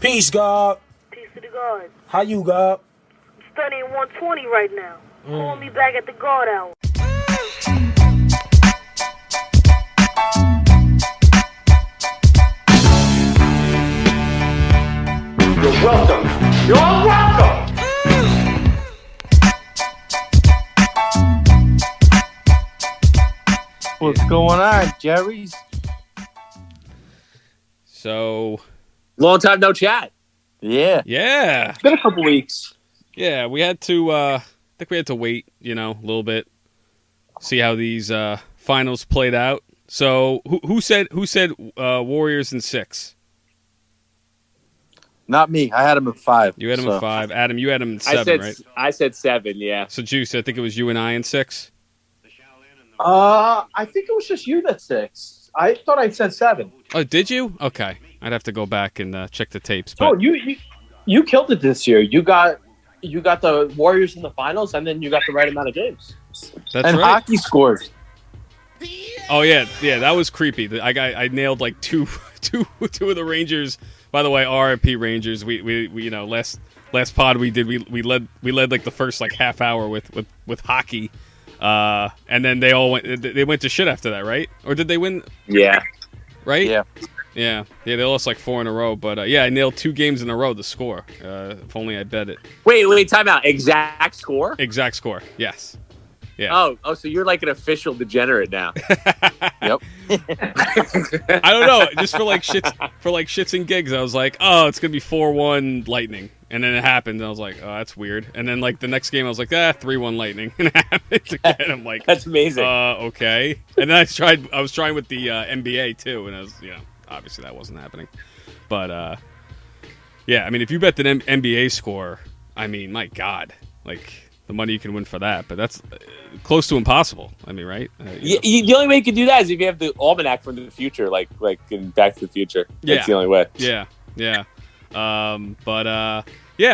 Peace, God. Peace to the God. How you, God? I'm studying 120 right now. Call me back at the guard hour. You're welcome. You're all welcome. What's going on, Jerry's? So, Long time no chat. Yeah. yeah. It's been a couple weeks. Yeah, we had to, I think we had to wait, a little bit, see how these finals played out. So, who said Warriors in 6? Not me. I had him at 5. You had him at 5. Adam, you had him in 7, right? I said 7, yeah. So, Juice, I think it was you and I in 6. I think it was just you that 6. I thought I said 7. Oh, did you? Okay. I'd have to go back and check the tapes. Oh, But you killed it this year. You got the Warriors in the finals, and then you got the right amount of games. that's And right. hockey scores. Oh yeah, that was creepy. I nailed like two of the Rangers. By the way, RIP Rangers. We last pod we did we led like the first like half hour with hockey, and then they went to shit after that, right? Or did they win? Yeah. Right? Yeah. They lost like 4 in a row. But I nailed 2 games in a row to score. If only I bet it. Wait, time out. Exact score? Exact score. Yes. Yeah. Oh, so you're like an official degenerate now. Yep. I don't know. Just for shits and gigs, I was like, oh, it's gonna be 4-1 Lightning, and then it happened. And I was like, oh, that's weird. And then like the next game, I was like, 3-1 Lightning, and it happened again. I'm like, That's amazing. Okay. And then I was trying with the NBA too, and I was, obviously that wasn't happening. But yeah, I mean, if you bet the NBA score, I mean, my God, like the money you can win for that, but that's close to impossible. I mean, right? The only way you can do that is if you have the almanac from the future, like in Back to the Future. That's the only way. Yeah.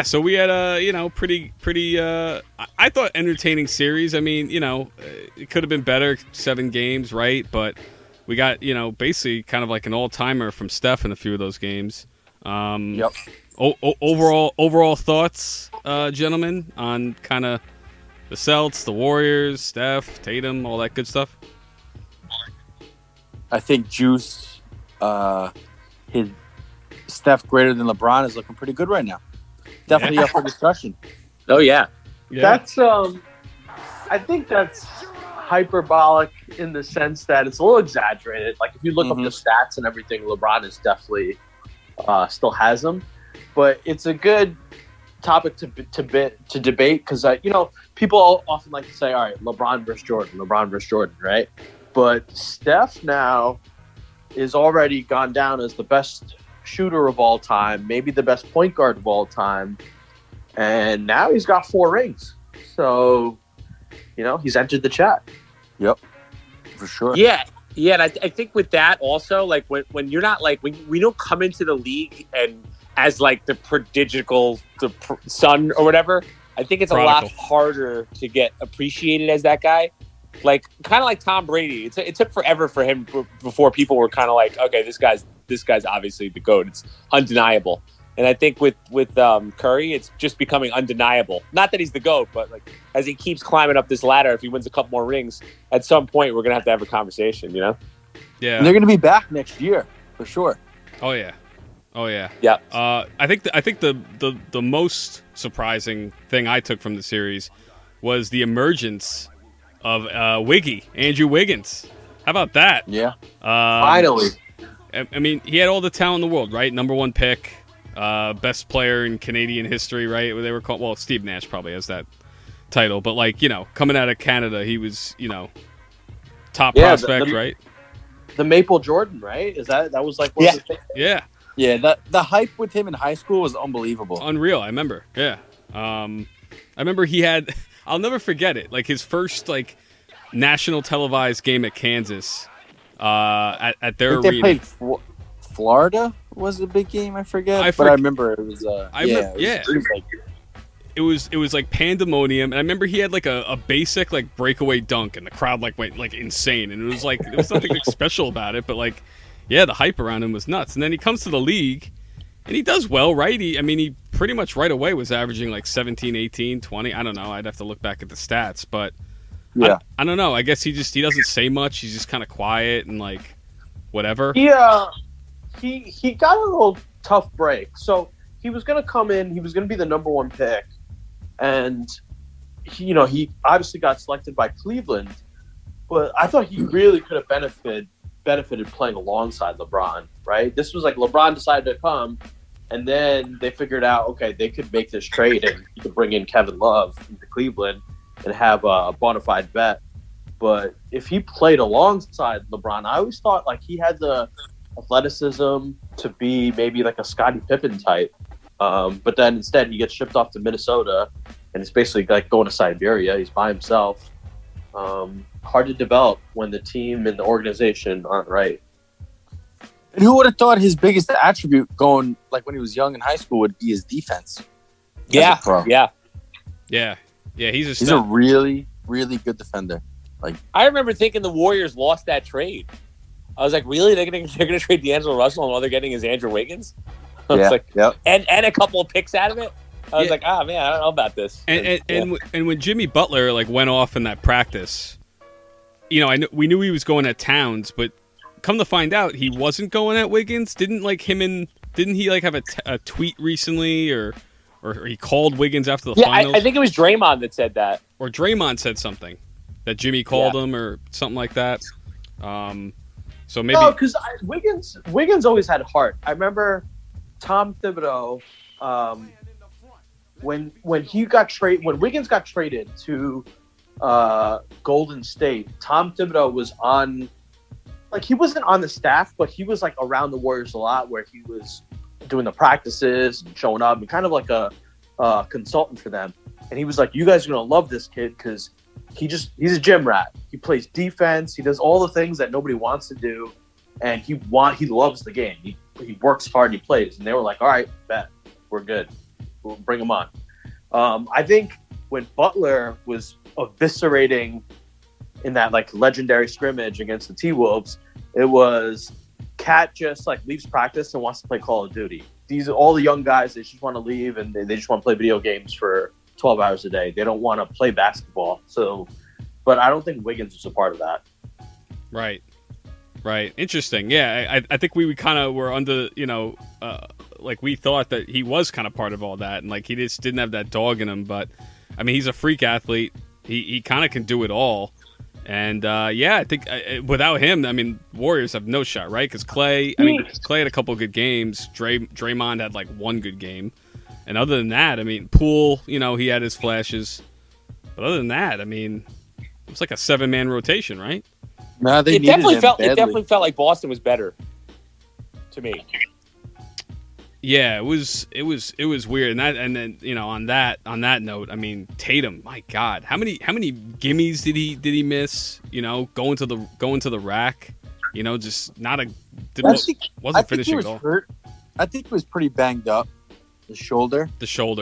So we had a pretty I thought entertaining series. I mean, it could have been better, 7 games, right? But we got basically kind of like an all-timer from Steph in a few of those games. Yep. Overall thoughts, gentlemen, on kind of the Celtics, the Warriors, Steph, Tatum, all that good stuff. I think Juice, his Steph greater than LeBron is looking pretty good right now. Definitely up for discussion. Oh, yeah. That's I think that's hyperbolic in the sense that it's a little exaggerated. Like if you look up the stats and everything, LeBron is definitely still has them. But it's a good topic to debate because people often like to say, all right, LeBron versus Jordan, right? But Steph now is already gone down as the best shooter of all time, maybe the best point guard of all time, and now he's got 4 rings. So, he's entered the chat. Yep, for sure. Yeah, and I think with that also, like when you're not like when we don't come into the league and as like the prodigal son or whatever, I think it's a lot harder to get appreciated as that guy. Like kind of like Tom Brady. It took forever for him before people were kind of like, okay, this guy's obviously the GOAT. It's undeniable. And I think with Curry, it's just becoming undeniable. Not that he's the GOAT, but like as he keeps climbing up this ladder, if he wins a couple more rings, at some point we're gonna have a conversation, Yeah. And they're gonna be back next year for sure. Oh yeah. Yeah. I think the most surprising thing I took from the series was the emergence of Andrew Wiggins. How about that? Yeah. Finally. I mean, he had all the talent in the world, right? Number 1 pick, best player in Canadian history, right? They were called. Well, Steve Nash probably has that title, but like coming out of Canada, he was top prospect, right? The Maple Jordan, right? That was like one of the things? Yeah. Yeah, the hype with him in high school was unbelievable. Unreal. I remember. Yeah. I remember he had. I'll never forget it. Like his first like national televised game at Kansas, at their arena. They played Florida was a big game. I forget, but I remember it was. It was like pandemonium, and I remember he had like a basic like breakaway dunk, and the crowd like went like insane, and it was nothing like special about it, but like. Yeah, the hype around him was nuts. And then he comes to the league, And he does well, right? He pretty much right away was averaging like 17, 18, 20. I don't know. I'd have to look back at the stats, but Yeah. I don't know. I guess he doesn't say much. He's just kind of quiet and like whatever. Yeah, he got a little tough break. So he was going to come in. He was going to be the number 1 pick, and he obviously got selected by Cleveland. But I thought he really could have benefited playing alongside LeBron. Right? This was like LeBron decided to come, and then they figured out, okay, they could make this trade and you could bring in Kevin Love into Cleveland and have a bona fide vet. But if he played alongside LeBron, I always thought like he had the athleticism to be maybe like a Scottie Pippen type. But then instead he gets shipped off to Minnesota, and it's basically like going to Siberia. He's by himself. Hard to develop when the team and the organization aren't right. And who would have thought his biggest attribute going, like when he was young in high school, would be his defense? Yeah, Yeah. He's a really, really good defender. Like, I remember thinking the Warriors lost that trade. I was like, really? They're gonna trade D'Angelo Russell, and all they're getting is Andrew Wiggins? I was like, and a couple of picks out of it. I was like, man, I don't know about this. And when Jimmy Butler like went off in that practice, we knew he was going at Towns, but come to find out, he wasn't going at Wiggins. Didn't he like have a tweet recently, or he called Wiggins after the finals? I think it was Draymond that said that, or Draymond said something that Jimmy called him or something like that. So maybe because Wiggins always had heart. I remember Tom Thibodeau. When Wiggins got traded to Golden State, Tom Thibodeau was on, like, he wasn't on the staff, but he was like around the Warriors a lot, where he was doing the practices and showing up and kind of like a consultant for them. And he was like, "You guys are gonna love this kid because he's a gym rat. He plays defense. He does all the things that nobody wants to do, and he loves the game. He works hard. And he plays." And they were like, "All right, bet, we're good. We'll bring him on." I think when Butler was eviscerating in that like legendary scrimmage against the T-Wolves, it was Cat just like leaves practice and wants to play Call of Duty. These are all the young guys. They just want to leave and they just want to play video games for 12 hours a day. They don't want to play basketball. So, but I don't think Wiggins was a part of that. Right. Interesting. Yeah, I think we kind of were under, like we thought that he was kind of part of all that, and like he just didn't have that dog in him. But I mean, he's a freak athlete. He kind of can do it all. And I think without him, I mean, Warriors have no shot, right? Because Clay had a couple of good games. Draymond had like one good game, and other than that, I mean, Poole, he had his flashes, but other than that, I mean, it was like a 7-man rotation, right? No, it definitely felt like Boston was better to me. Yeah, it was weird, and then on that note, I mean, Tatum, my God, how many gimmies did he miss? Going to the rack, just not a wasn't finishing at all. Hurt. I think he was pretty banged up, the shoulder,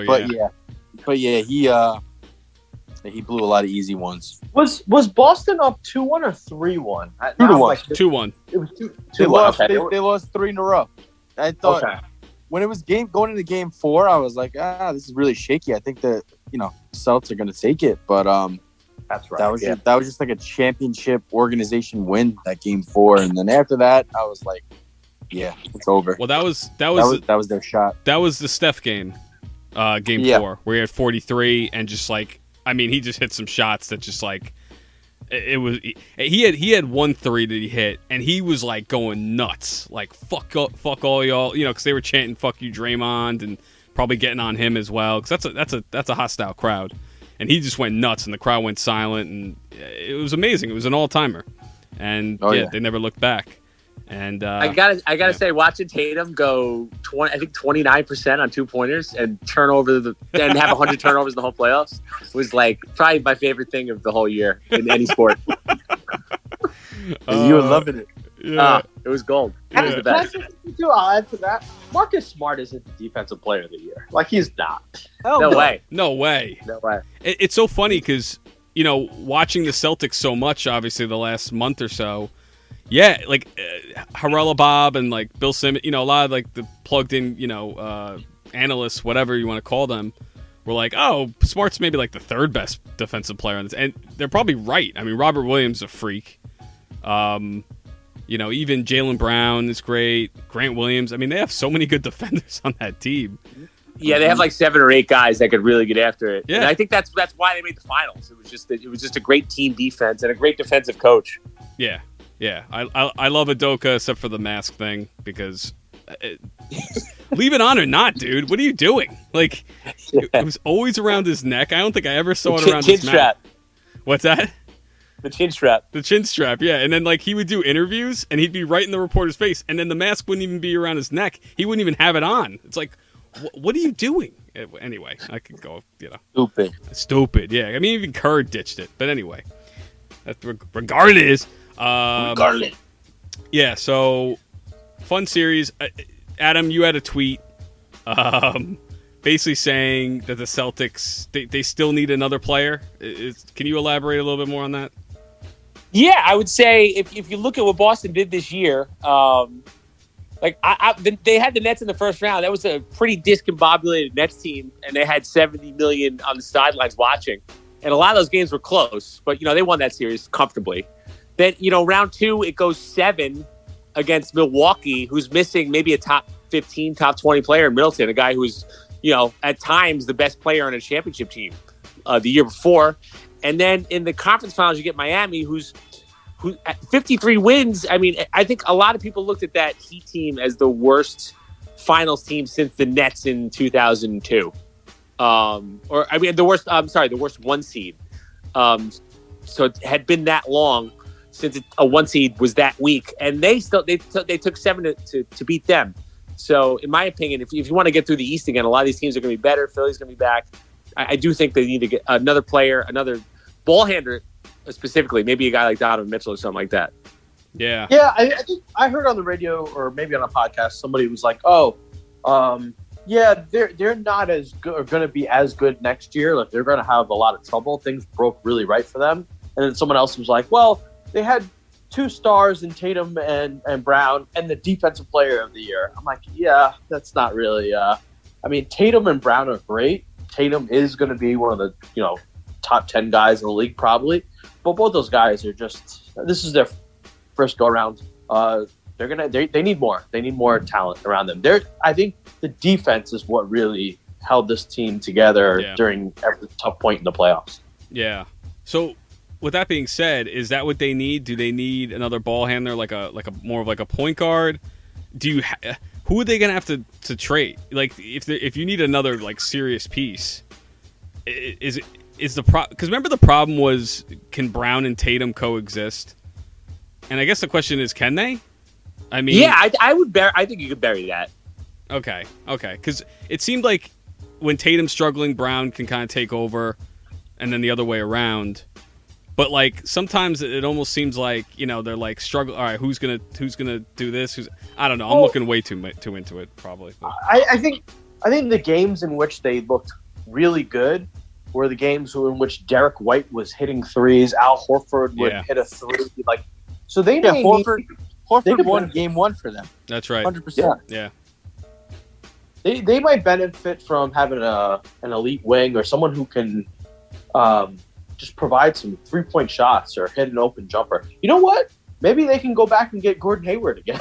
but he blew a lot of easy ones. Was Boston up 2-1 or 3-1? 2-1. It was 2-1. They lost 3 in a row. I thought. Okay. When it was going into game 4, I was like, this is really shaky. I think that Celtics are going to take it, but that's right. That was just like a championship organization win, that game 4, and then after that, I was like, yeah, it's over. Well, that was their shot. That was the Steph game, game 4, where he had 43, and just like, I mean, he just hit some shots that just like. It was he had 1 3 that he hit, and he was like going nuts, like fuck all y'all, because they were chanting "fuck you, Draymond," and probably getting on him as well, because that's a hostile crowd, and he just went nuts, and the crowd went silent, and it was amazing. It was an all timer, and they never looked back. And I gotta say, watching Tatum go 29% on 2-pointers and and have 100 turnovers in the whole playoffs was like probably my favorite thing of the whole year in any sport. You were loving it. Yeah. It was gold. It was the best. I'll add to that. Marcus Smart isn't the defensive player of the year. Like, he's not. No way. No way. It's so funny because watching the Celtics so much, obviously the last month or so. Yeah, like Harala Bob and like Bill Simmons, a lot of like the plugged in, analysts, whatever you want to call them, were like, oh, Smart's maybe like the third best defensive player on this. And they're probably right. I mean, Robert Williams is a freak. Even Jaylen Brown is great. Grant Williams. I mean, they have so many good defenders on that team. Yeah, they have like 7 or 8 guys that could really get after it. Yeah. And I think that's why they made the finals. It was just a great team defense and a great defensive coach. Yeah. Yeah. I love Udoka except for the mask thing because leave it on or not, dude. What are you doing? Like, it was always around his neck. I don't think I ever saw it around his mouth. What's that? The chin strap. The chin strap, yeah. And then, like, he would do interviews, and he'd be right in the reporter's face, and then the mask wouldn't even be around his neck. He wouldn't even have it on. It's like, what are you doing? Anyway, I could go, Stupid, yeah. I mean, even Kerr ditched it. But anyway, regardless. Yeah, so, fun series. Adam, you had a tweet basically saying that the Celtics, they still need another player. Can you elaborate a little bit more on that? Yeah, I would say if you look at what Boston did this year, they had the Nets in the first round. That was a pretty discombobulated Nets team, and they had 70 million on the sidelines watching. And a lot of those games were close, but, they won that series comfortably. Then, round 2, it goes 7 against Milwaukee, who's missing maybe a top 15, top 20 player in Middleton, a guy who's, at times the best player on a championship team the year before. And then in the conference finals, you get Miami, who at 53 wins. I mean, I think a lot of people looked at that Heat team as the worst finals team since the Nets in 2002. The worst 1 seed. So it had been that long since a 1 seed was that weak, and they took 7 to beat them. So in my opinion, if you want to get through the East again, a lot of these teams are going to be better. Philly's going to be back. I do think they need to get another player, another ball handler specifically, maybe a guy like Donovan Mitchell or something like that. Yeah. Yeah, I think I heard on the radio or maybe on a podcast, somebody was like, they're not as good, or going to be as good next year. Like, they're going to have a lot of trouble. Things broke really right for them. And then someone else was like, well, they had 2 stars in Tatum and Brown and the defensive player of the year. I'm like, yeah, that's not really Tatum and Brown are great. Tatum is going to be one of the, top 10 guys in the league probably. But both those guys are this is their first go around. They need more. They need more talent around them. I think the defense is what really held this team together during every tough point in the playoffs. Yeah. So with that being said, is that what they need? Do they need another ball handler, like a more of like a point guard? Who are they gonna have to trade? Like if you need another like serious piece, is the problem? Because remember the problem was, can Brown and Tatum coexist? And I guess the question is, can they? I mean, yeah, I think you could bury that. Okay, because it seemed like when Tatum's struggling, Brown can kind of take over, and then the other way around. But like sometimes it almost seems like they're like struggle. All right, who's gonna do this? I don't know. I'm looking way too into it probably. I think the games in which they looked really good were the games in which Derek White was hitting threes. Al Horford would hit a 3. Like, so they Horford won game 1 for them. That's right. 100%. Yeah. They might benefit from having an elite wing or someone who can just provide some 3-point shots or hit an open jumper. You know what? Maybe they can go back and get Gordon Hayward again.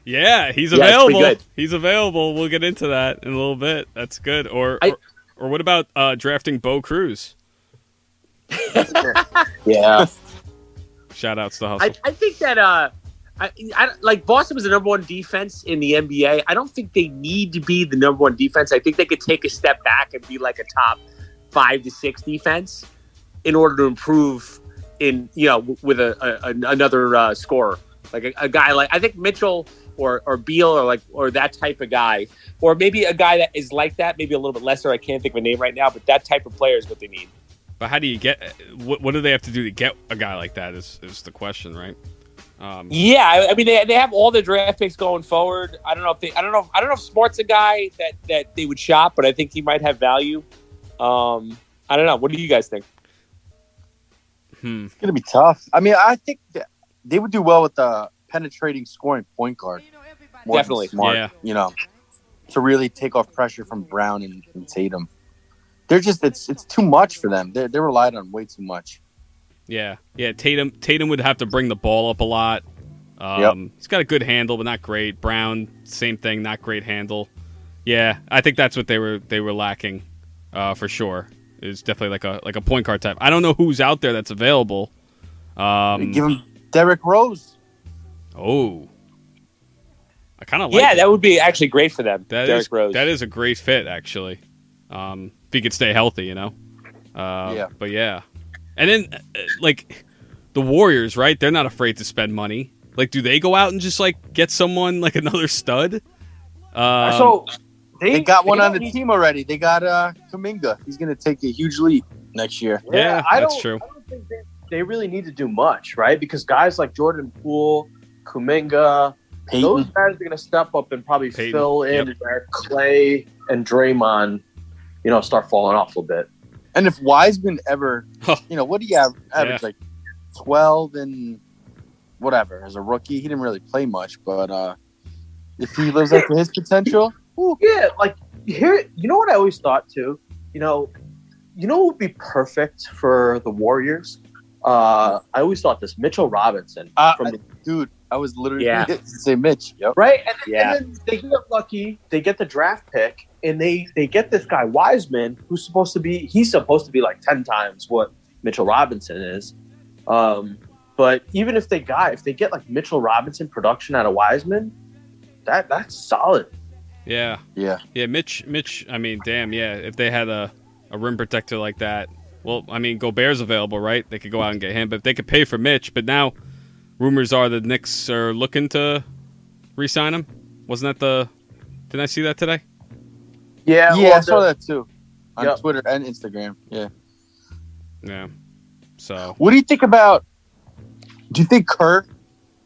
Yeah, he's available. He's available. We'll get into that in a little bit. That's good. Or what about drafting Bo Cruz? Yeah. Shout outs to Hustle. I think that I Boston was the number 1 defense in the NBA. I don't think they need to be the number 1 defense. I think they could take a step back and be like a top 5 to 6 defense in order to improve in with another scorer, like a guy like I think Mitchell or Beal or that type of guy, or maybe a guy that is like that, maybe a little bit lesser. I can't think of a name right now, but that type of player is what they need. But how do you get? What do they have to do to get a guy like that? Is the question, right? Yeah, I mean they have all the draft picks going forward. I don't know if Smart's a guy that they would shop, but I think he might have value. I don't know. What do you guys think? It's gonna be tough. I mean, I think that they would do well with the penetrating, scoring point guard. More than Definitely. Smart, Yeah. you know, to really take off pressure from Brown and Tatum. They're just it's too much for them. They're relied on way too much. Yeah. Tatum would have to bring the ball up a lot. He's got a good handle, but not great. Brown, same thing, not great handle. Yeah, I think that's what they were lacking, for sure. It's definitely like a point guard type. I don't know who's out there that's available. Give him Derrick Rose. Oh, I kind of like. Yeah, that would be actually great for them. Derrick Rose. That is a great fit, actually. If he could stay healthy, you know. But yeah, and then like the Warriors, right? They're not afraid to spend money. Like, do they go out and just like get someone like another stud? So they got one on the team already. They got Kuminga. He's going to take a huge leap next year. Yeah, that's true. I don't think they really need to do much, right? Because guys like Jordan Poole, Kuminga, Peyton. those guys are going to step up and probably Peyton, fill in where Clay and Draymond, start falling off a little bit. And if Wiseman ever, what do you average? Yeah. Like 12 and whatever as a rookie. He didn't really play much, but if he lives up to his potential, Yeah, like here, what I always thought too, what would be perfect for the Warriors? I always thought this Mitchell Robinson dude, I was literally Yeah. going to say Mitch. Yep. right, and then they get lucky, they get the draft pick, and they get this guy Wiseman, who's supposed to be like 10 times what Mitchell Robinson is. But even if they get like Mitchell Robinson production out of Wiseman, that's solid. Yeah. Mitch. I mean, damn. Yeah, if they had a rim protector like that, well, I mean, Gobert's available, right? They could go out and get him, but they could pay for Mitch. But now, rumors are the Knicks are looking to re-sign him. Wasn't that Didn't I see that today? Yeah, I saw that too on Yep. Twitter and Instagram. Yeah. Yeah. So. What do you think about? Do you think Kerr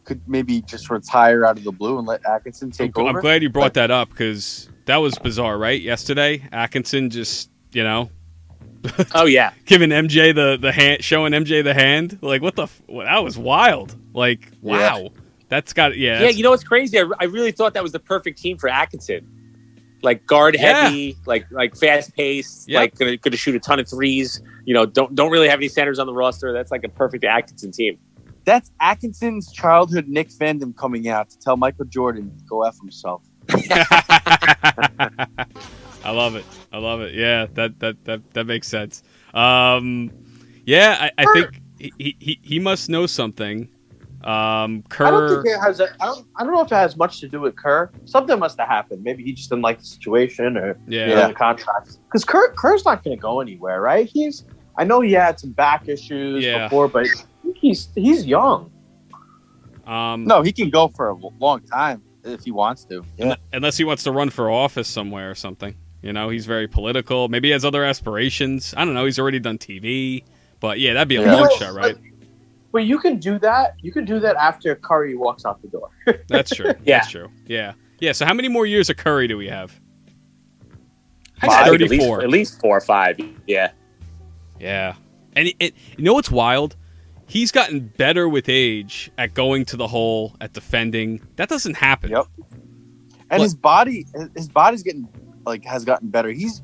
could maybe just retire out of the blue and let Atkinson take over? I'm glad you brought that up because that was bizarre, right? Yesterday, Atkinson just, Oh yeah. giving MJ the hand, showing MJ the hand. Like, what the? That was wild. Like, wow. Yeah. That's got Yeah, you know what's crazy? I really thought that was the perfect team for Atkinson. Like guard heavy, like fast paced, Yep. like gonna shoot a ton of threes. Don't really have any centers on the roster. That's like a perfect Atkinson team. That's Atkinson's childhood Knicks fandom coming out to tell Michael Jordan to go F himself. I love it. Yeah, that makes sense. I think he must know something. Kerr. I don't think it has. I don't know if it has much to do with Kerr. Something must have happened. Maybe he just didn't like the situation or the contract. Because Kerr's not going to go anywhere, right? I know he had some back issues before, but I think he's young. No, he can go for a long time if he wants to. Yeah. Unless he wants to run for office somewhere or something. He's very political. Maybe he has other aspirations. I don't know. He's already done TV. But yeah, that'd be a long shot, right? But you can do that. You can do that after Curry walks out the door. That's true. Yeah. That's true. Yeah. Yeah. So how many more years of Curry do we have? I think 34. At least 4 or 5. Yeah. Yeah. And you know what's wild? He's gotten better with age at going to the hole, at defending. That doesn't happen. Yep. And his body's getting has gotten better. He's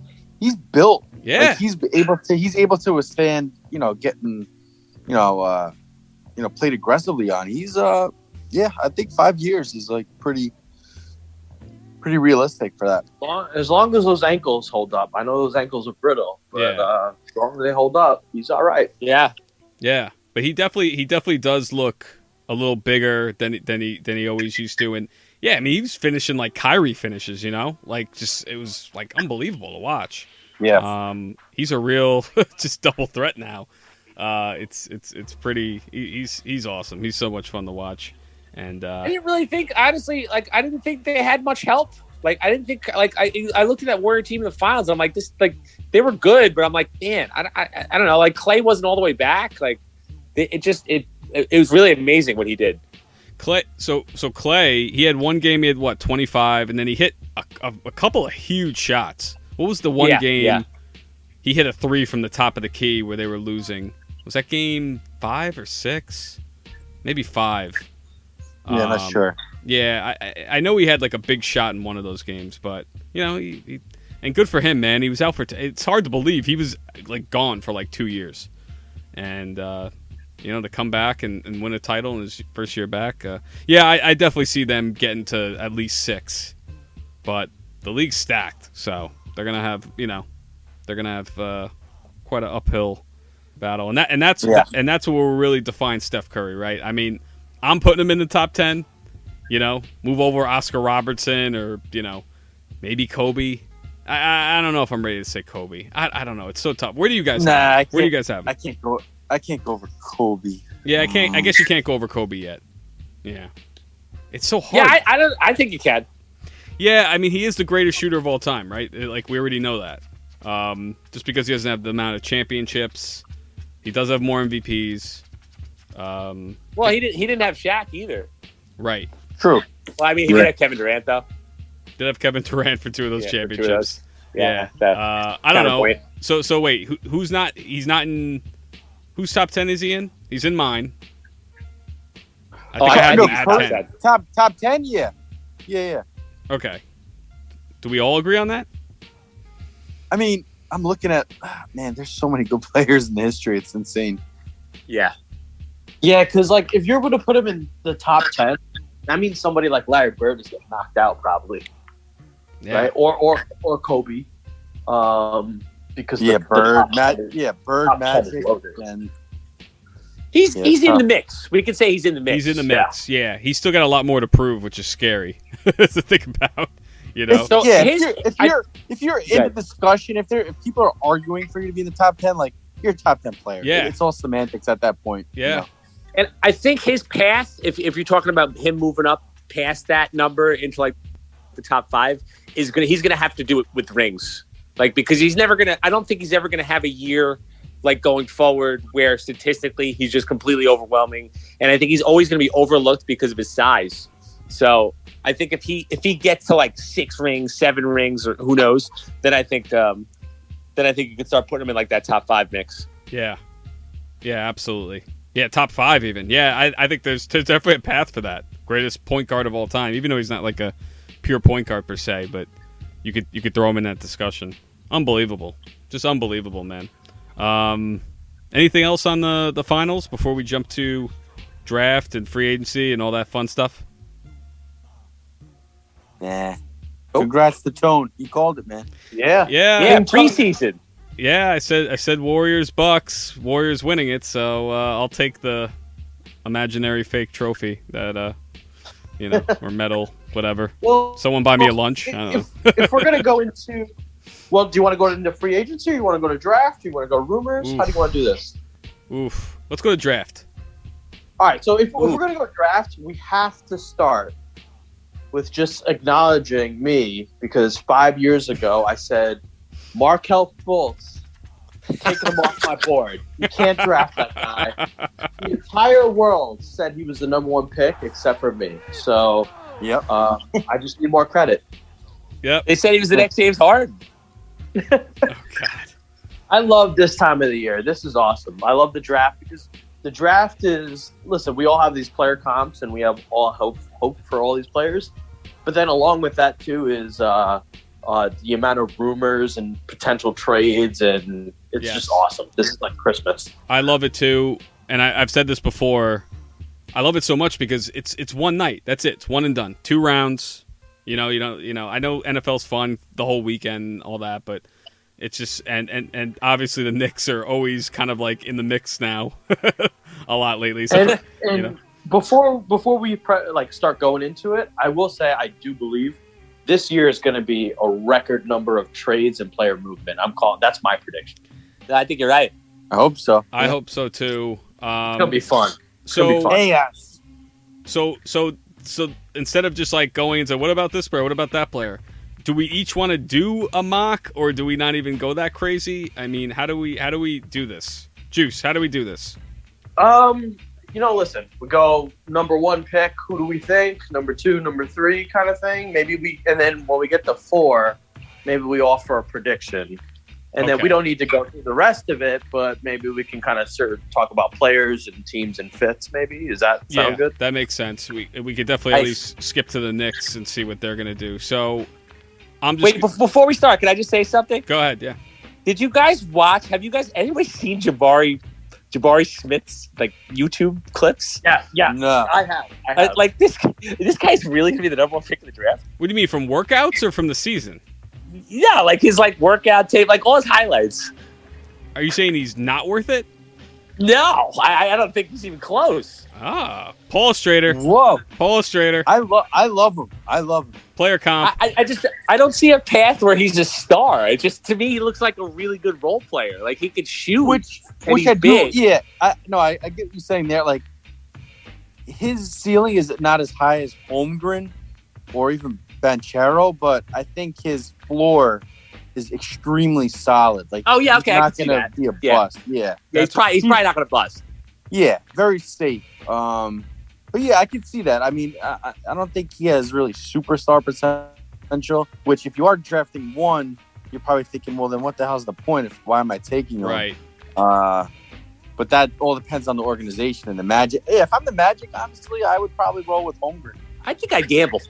built. Yeah. Like, he's able to withstand, getting, played aggressively on. He's I think 5 years is like pretty realistic for that. As long as those ankles hold up. I know those ankles are brittle, but as long as they hold up, he's all right. Yeah. Yeah. But he definitely does look a little bigger than he always used to. And yeah, I mean, he was finishing like Kyrie finishes, like just it was like unbelievable to watch. Yeah. He's a real just double threat now. It's pretty. He's awesome. He's so much fun to watch. And I didn't really think, honestly, I didn't think they had much help. I didn't think, I looked at that Warrior team in the finals. And I'm like, they were good, but I'm like, man, I don't know. Like Clay wasn't all the way back. Like it was really amazing what he did. Clay. So Clay, he had one game. He had 25, and then he hit a couple of huge shots. What was the one game? Yeah. He hit a 3 from the top of the key where they were losing. Was that game 5 or 6? Maybe 5. Yeah, not sure. Yeah, I know he had like a big shot in one of those games, but you know, he and good for him, man. He was out for. It's hard to believe he was like gone for like 2 years, and you know, to come back and win a title in his first year back. Yeah, I definitely see them getting to at least 6, but the league's stacked, so they're gonna have quite an uphill battle, and that's what will really define Steph Curry, right? I mean, I'm putting him in the top 10. You know, move over Oscar Robertson or, you know, maybe Kobe. I don't know if I'm ready to say Kobe. I don't know. It's so tough. Where do you guys have him? Where do you guys have him? I can't go over Kobe. Yeah, I guess you can't go over Kobe yet. Yeah. It's so hard. Yeah, I think you can. Yeah, I mean, he is the greatest shooter of all time, right? Like, we already know that. Just because he doesn't have the amount of championships, he does have more MVPs. Well, he didn't have Shaq either. Right. True. Well, I mean, he did have Kevin Durant, though. Did have Kevin Durant for 2 of those championships. 2 of those. Yeah. I don't know. Point. So wait, who's not? He's not in. Whose top 10 is he in? He's in mine. I think I had him at 10. Top 10, yeah. Okay. Do we all agree on that? I mean, I'm looking at man. There's so many good players in history. It's insane. Yeah. Yeah, because like if you're going to put him in the top 10, that means somebody like Larry Bird is getting knocked out probably, right? Or Kobe, because Bird, Magic, and he's in the mix. We can say he's in the mix. He's in the mix. Yeah, he's still got a lot more to prove, which is scary to think about. You know. So if you're in the discussion, if people are arguing for you to be in the top 10, like you're a top 10 player. Yeah, it's all semantics at that point. Yeah. You know? And I think his path, if you're talking about him moving up past that number into like the top 5, he's gonna have to do it with rings, like because I don't think he's ever gonna have a year like going forward where statistically he's just completely overwhelming, and I think he's always gonna be overlooked because of his size. So I think if he gets to like 6 rings, 7 rings, or who knows, then I think you can start putting him in like that top 5 mix. Yeah, absolutely. Yeah, top 5 even. Yeah, I think there's definitely a path for that. Greatest point guard of all time, even though he's not like a pure point guard per se, but you could throw him in that discussion. Unbelievable. Just unbelievable, man. Anything else on the finals before we jump to draft and free agency and all that fun stuff? Nah. Congrats to Tone. He called it, man. Yeah. Preseason. Yeah, I said Warriors Bucks. Warriors winning it, so I'll take the imaginary fake trophy that or medal, whatever. Well, someone buy me a lunch. I don't know. If we're gonna go into, well, do you want to go into free agency? Or you want to go to draft? Do you want to go rumors? Oof. How do you want to do this? Oof. Let's go to draft. All right. So if we're gonna go draft, we have to start with just acknowledging me because 5 years ago I said Markelle Fultz, taking him off my board. You can't draft that guy. The entire world said he was the number 1 pick except for me. So, I just need more credit. Yep. They said he was the next James Harden. Oh, God. I love this time of the year. This is awesome. I love the draft because the draft is, listen, we all have these player comps and we have all hope for all these players. But then along with that, too, is the amount of rumors and potential trades, and it's just awesome. This is like Christmas. I love it too, and I've said this before. I love it so much because it's one night. That's it. It's one and done. 2 rounds. I know NFL's fun the whole weekend, all that, but it's just and obviously the Knicks are always kind of like in the mix now, a lot lately. So Before we start going into it, I will say I do believe this year is going to be a record number of trades and player movement. That's my prediction. I think you're right. I hope so. I hope so too. It's gonna be fun. So instead of just like going and say, what about this player? What about that player? Do we each want to do a mock, or do we not even go that crazy? I mean, how do we do this? Juice, how do we do this? Listen, we go number 1 pick. Who do we think? Number 2, number 3 kind of thing. And then when we get to 4, maybe we offer a prediction. And then we don't need to go through the rest of it, but maybe we can kind of sort of talk about players and teams and fits. Maybe does that sound good? That makes sense. We could definitely at least skip to the Knicks and see what they're gonna do. So I'm just before we start, can I just say something? Go ahead. Yeah. Did you guys watch? Have you guys anybody seen Jabari Smith's like YouTube clips? Yeah. No. I have. Like this guy's really gonna be the number one pick in the draft. What do you mean, from workouts or from the season? Yeah, like his like workout tape, like all his highlights. Are you saying he's not worth it? No, I don't think he's even close. Ah, Paul Strader. Whoa. Paul Strader. I love him. I love him. Player comp. I don't see a path where he's a star. It just, to me, he looks like a really good role player. Like he could shoot, Which he's I do. big. Yeah. I get what you're saying there. Like his ceiling is not as high as Holmgren or even Banchero, but I think his floor is extremely solid. Like, oh yeah, okay, he's I not can see gonna that. be a bust. Yeah, He's probably not going to bust. yeah, very safe. But yeah, I can see that. I mean, I don't think he has really superstar potential. Which, if you are drafting one, you're probably thinking, well, then what the hell's the point? Why am I taking him? Right. But that all depends on the organization and the Magic. Yeah, if I'm the Magic, honestly, I would probably roll with Holmgren. I think I gamble.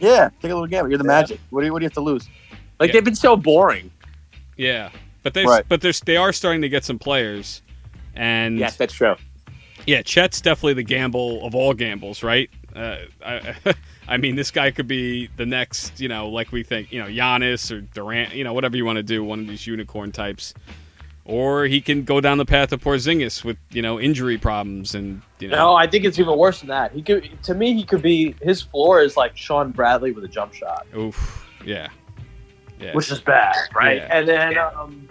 Yeah, take a little gamble. You're the Magic. What do you have to lose? Like they've been so boring. Yeah, but they are starting to get some players, and Yes, that's true. yeah, Chet's definitely the gamble of all gambles, right? I mean, this guy could be the next, like we think, Giannis or Durant, whatever you want to do, one of these unicorn types. Or he can go down the path of Porzingis with, injury problems and, No, I think it's even worse than that. He could be, his floor is like Sean Bradley with a jump shot. Oof, yeah. Which is bad, right? Yeah. And then,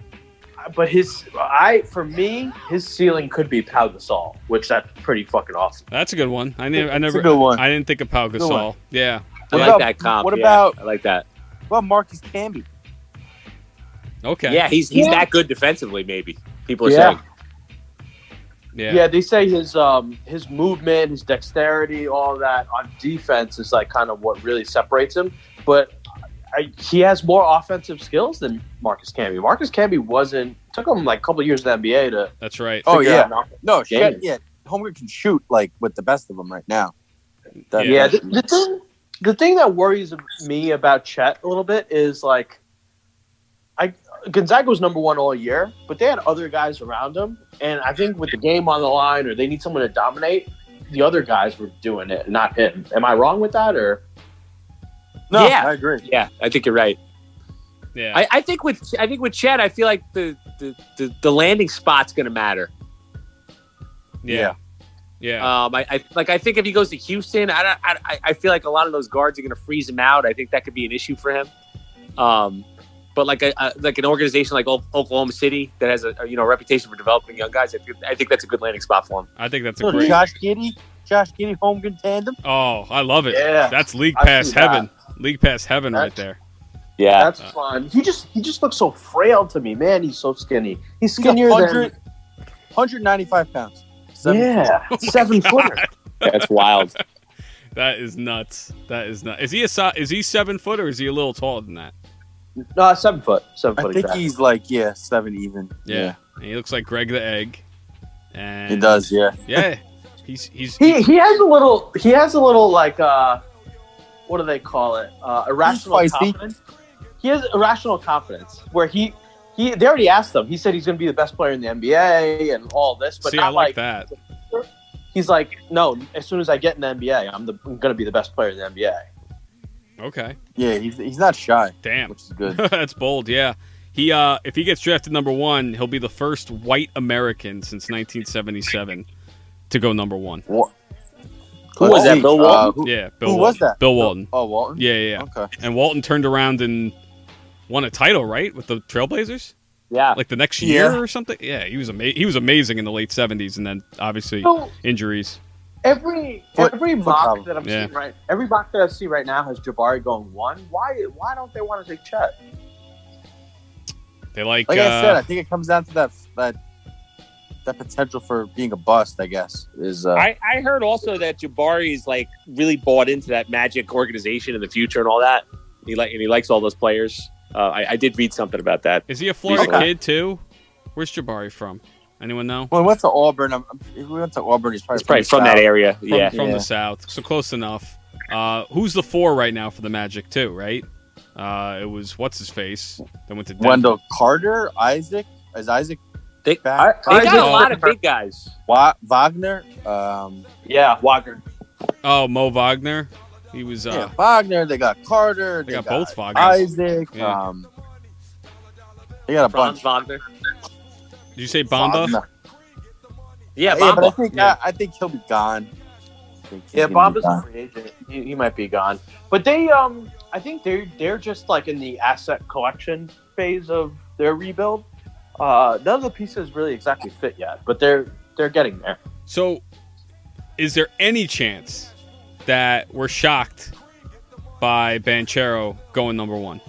but for me, his ceiling could be Pau Gasol, which that's pretty fucking awesome. That's a good one. I It's never, a good one. I didn't think of Pau Good Gasol. one. Yeah. I What like about- that comp. what yeah. about- I like that. What about Marcus Camby? Okay. Yeah, he's that good defensively. Maybe people are Yeah. saying. Yeah. They say his movement, his dexterity, all of that on defense is like kind of what really separates him. But he has more offensive skills than Marcus Camby. Marcus Camby took him like a couple of years in the NBA to. That's right. Oh, figure yeah. out an offensive No, game. yeah. Holmgren can shoot like with the best of them right now. Yeah. The thing that worries me about Chet a little bit is like, Gonzaga was number one all year, but they had other guys around him, and I think with the game on the line, or they need someone to dominate, the other guys were doing it, not him. Am I wrong with that, or? No, Yeah. I agree. Yeah, I think you're right. Yeah. I think with Chet, I feel like the landing spot's going to matter. Yeah. I think if he goes to Houston, I feel like a lot of those guards are going to freeze him out. I think that could be an issue for him. But like an organization like Oklahoma City that has a reputation for developing young guys, I think that's a good landing spot for him. I think that's a Look, great. Josh Giddey, Holmgren tandem. Oh, I love it. Yeah. That's league I pass see that. heaven. League pass heaven right there. Yeah, That's fun. He just looks so frail to me, man. He's so skinny. He's He's skinnier 195 pounds. Yeah, 7 footer. that's wild. That is nuts. Is he is he 7 foot or is he a little taller than that? No, 7 foot. 7 I foot. think exactly. he's like 7 even. Yeah. And he looks like Greg the Egg. And He does. Yeah. Yeah. He He has a little like what do they call it? Irrational He's feisty. confidence. He has irrational confidence where they already asked him. He said he's going to be the best player in the NBA and all this, but see, not I like that. He's like, no. As soon as I get in the NBA, I'm going to be the best player in the NBA. Okay. Yeah. He's not shy. Damn. Which is good. That's bold, yeah. He if he gets drafted number 1, he'll be the first white American since 1977 to go number 1. What? Who was that, Bill Walton? Yeah, Bill Who Walton. was that? Bill Walton. Oh, Walton. Yeah. Okay. And Walton turned around and won a title, right, with the Trailblazers? Yeah. Like the next year Yeah. or something? Yeah, he was amazing in the late 70s and then obviously So injuries. every Foot mock problem. that I'm Yeah. seeing every mock that I see right now has Jabari going 1. Why don't they want to take Chet? They like Like I said, I think it comes down to that potential for being a bust. I guess is. I heard also that Jabari is like really bought into that Magic organization in the future and all that. He likes all those players. I did read something about that. Is he a Florida recently. kid too? Where's Jabari from? Anyone know? Well, he went to Auburn. If we went to Auburn, he's It's probably probably from that South. area. From, Yeah. from the South, so close enough. Who's the 4 right now for the Magic too? Right? It was what's his face that went to Denver. Wendell Carter, Isaac. Is Isaac They back? got a lot of big guys. Wagner. Yeah, Wagner. Oh, Mo Wagner. He was. Yeah, Wagner. They got Carter. They got both Wagners. Isaac. Yeah. They got a Franz bunch. Wagner. Did you say Bamba? Wagner. Yeah, Yeah, but Bamba. I think he'll be gone. Yeah, Bob is a free agent. He might be gone. But they, I think they're just like in the asset collection phase of their rebuild. None of the pieces really exactly fit yet, but they're getting there. So, is there any chance that we're shocked by Banchero going number 1?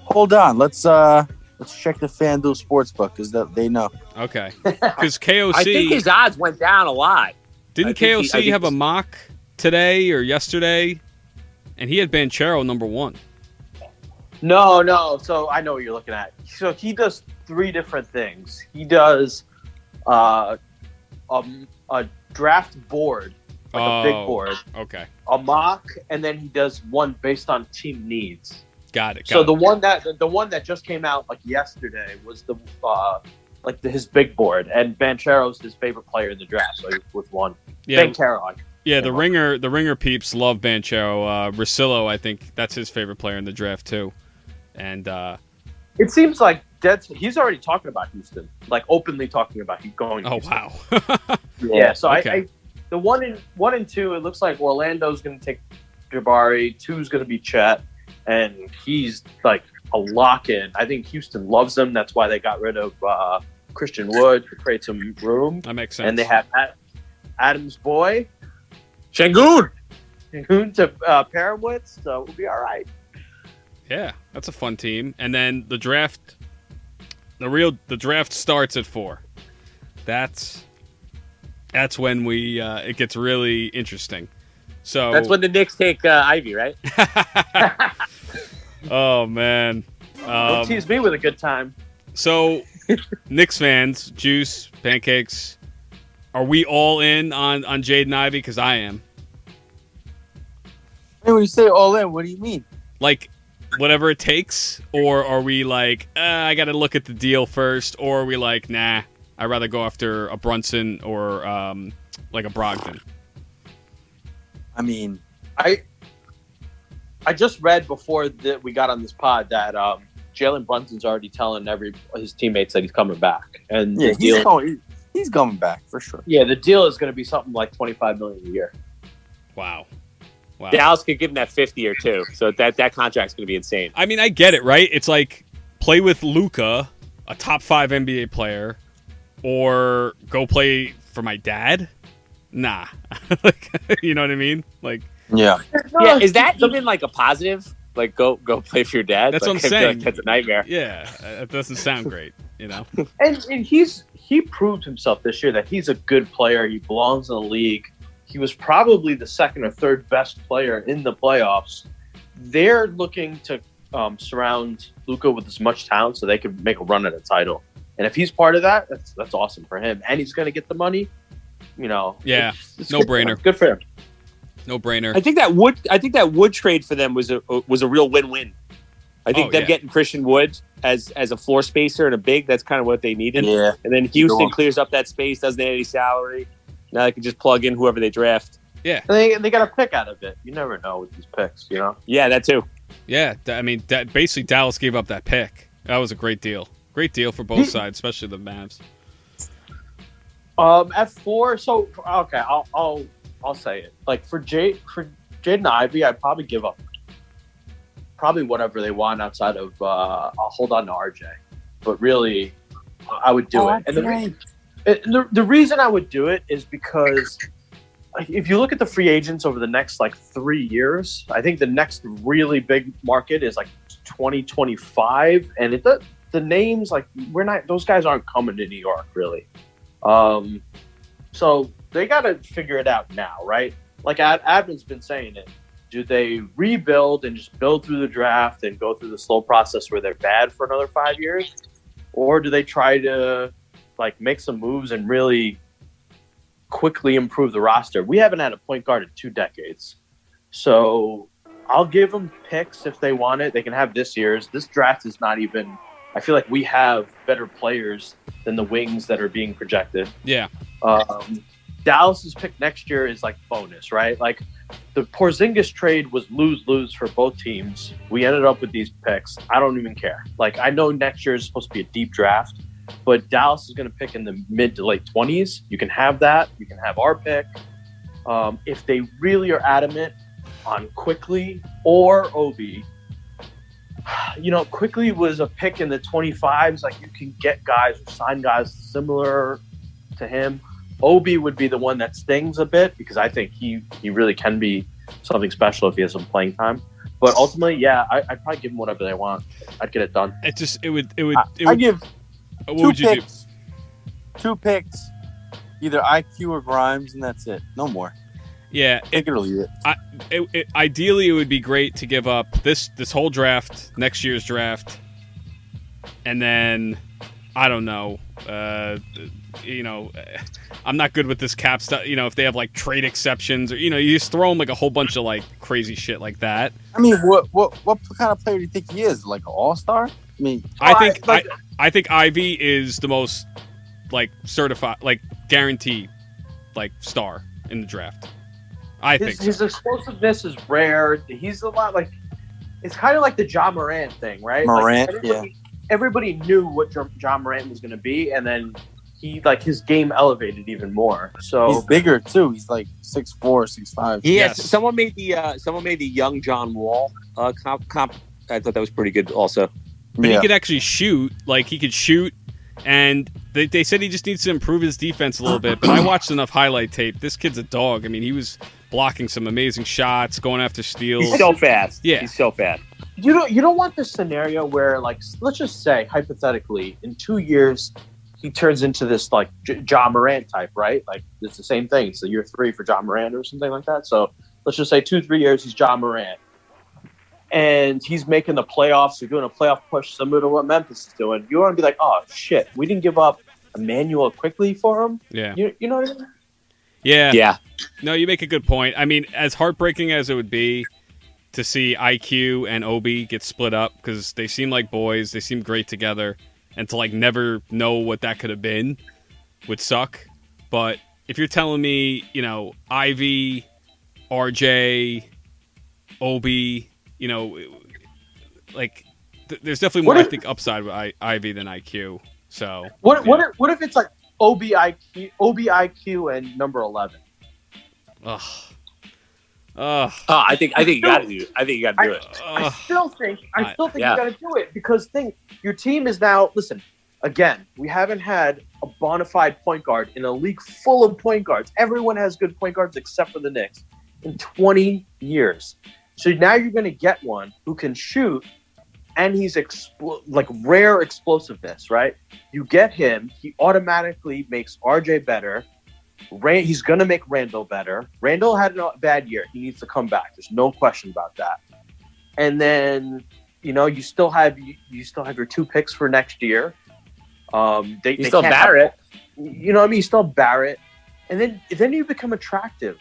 Hold on. Let's check the FanDuel Sportsbook because they know. Okay, because KOC I think his odds went down a lot. didn't I think KOC have a mock today or yesterday, and he had Banchero number 1. No. So I know what you're looking at. So he does 3 different things. He does a draft board, like a big board, Okay, a mock, and then he does one based on team needs. got it. So the one that just came out like yesterday was his big board, and Banchero's his favorite player in the draft, so he with one. yeah, Banchero. the ringer peeps love Banchero. Russillo, I think that's his favorite player in the draft too, and It seems like he's already talking about Houston, like openly talking about going. To oh Houston. wow, Yeah. So Okay. the 1 and 2, it looks like Orlando's going to take Jabari. 2's going to be Chet, and he's like a lock in. I think Houston loves him. That's why they got rid of Christian Wood to create some room. that makes sense. And they have Adams' boy Şengün. to pair him with, so we'll be all right. Yeah, that's a fun team. And then the draft, the draft starts at 4. That's when it gets really interesting. So That's when the Knicks take Ivy, right? oh man. Don't tease me with a good time. So Knicks fans, Juice, Pancakes, are we all in on Jaden Ivey? Because I am. Hey, when you say all in, what do you mean? Like, whatever it takes, or are we like, I got to look at the deal first, or are we like, nah, I'd rather go after a Brunson or like a Brogdon? I mean, I just read before that we got on this pod that Jalen Brunson's already telling his teammates that he's coming back, and yeah, the deal, he's coming back for sure. yeah, the deal is going to be something like $25 million a year. Wow. Dallas could give him that 50 or 2, so that contract's going to be insane. I mean, I get it, right? It's like play with Luka, a top 5 NBA player, or go play for my dad. Nah, like, you know what I mean? Like, Yeah. Yeah, is that even like a positive? Like, go play for your dad? That's like, what I'm I feel saying. like that's a nightmare. yeah, it doesn't sound great, you know? And he proved himself this year that he's a good player. He belongs in the league. He was probably the 2nd or 3rd best player in the playoffs. They're looking to surround Luka with as much talent so they can make a run at a title. And if he's part of that, that's awesome for him. And he's going to get the money. You know, Yeah, it's no good for brainer. him. Good for him. No brainer. I think that Wood trade for them was a real win-win. I think them getting Christian Wood as a floor spacer and a big, that's kind of what they needed. Yeah. And then Houston clears up that space, doesn't add any salary. Now they can just plug in whoever they draft. Yeah. And they got a pick out of it. You never know with these picks, you know? Yeah, that too. Yeah, I mean, basically Dallas gave up that pick. That was a great deal. Great deal for both sides, especially the Mavs. At 4, so okay, I'll say it. Like for Jaden Ivey, I'd probably give up probably whatever they want outside of I'll hold on to RJ. But really, I would do it. And the reason I would do it is because like, if you look at the free agents over the next like 3 years, I think the next really big market is like 2025, and the names like those guys aren't coming to New York really. So they got to figure it out now, right? Like Adam's been saying it. Do they rebuild and just build through the draft and go through the slow process where they're bad for another 5 years? Or do they try to like make some moves and really quickly improve the roster? We haven't had a point guard in 2 decades. So I'll give them picks if they want it. They can have this year's. This draft is not even – I feel like we have better players than the wings that are being projected. Yeah. Dallas's pick next year is like bonus, right? Like the Porzingis trade was lose-lose for both teams. We ended up with these picks. I don't even care. Like I know next year is supposed to be a deep draft, but Dallas is going to pick in the mid to late 20s. You can have that. You can have our pick. If they really are adamant on Quickly or Obi, Quickly was a pick in the 25s. Like you can get guys or sign guys similar to him. Obi would be the one that stings a bit because I think he really can be something special if he has some playing time. But ultimately, yeah, I'd probably give him whatever they want. I'd get it done. I give what two would you picks. 2 picks, either IQ or Grimes, and that's it. No more. Yeah, Take it or leave it. Ideally, it would be great to give up this whole draft, next year's draft, and then I don't know. I'm not good with this cap stuff. If they have like trade exceptions or you just throw them like a whole bunch of like crazy shit like that. I mean, what kind of player do you think he is? Like an all-star? I mean, I think Ivy is the most like certified, like guaranteed, like star in the draft. I think so. His explosiveness is rare. He's a lot like it's kind of like the Ja Morant thing, right? Morant, everybody knew what Ja Morant was going to be, and then his game elevated even more. So he's bigger too. He's like 6'4", 6'5". Yes. Someone made the young John Wall comp. I thought that was pretty good also. But he could actually shoot. Like he could shoot, and they said he just needs to improve his defense a little bit. But I watched enough highlight tape. This kid's a dog. I mean, he was blocking some amazing shots, going after steals. He's so fast. Yeah, he's so fast. You don't want this scenario where, like, let's just say hypothetically, in 2 years, he turns into this like Ja Morant type, right? Like it's the same thing. So year 3 for Ja Morant or something like that. So let's just say 2-3 years he's Ja Morant, and he's making the playoffs. You're doing a playoff push, similar to what Memphis is doing. You want to be like, oh shit, we didn't give up Emmanuel Quickly for him. Yeah, you know what I mean? Yeah. No, you make a good point. I mean, as heartbreaking as it would be to see IQ and Obi get split up because they seem like boys, they seem great together, and to like never know what that could have been would suck. But if you're telling me, Ivy, RJ, Obi, there's definitely more, I think, upside with Ivy than IQ. So what if it's like Obi IQ and number 11? Ugh. I think you got to do it. I think you got to do it. I still think you got to do it because your team is now. Listen, again, we haven't had a bona fide point guard in a league full of point guards. Everyone has good point guards except for the Knicks in 20 years. So now you're going to get one who can shoot, and he's rare explosiveness, right? You get him, he automatically makes RJ better. He's going to make Randall better. Randall had a bad year. He needs to come back. There's no question about that. And then, you still have your 2 picks for next year. You still Barrett. You still Barrett. And then you become attractive.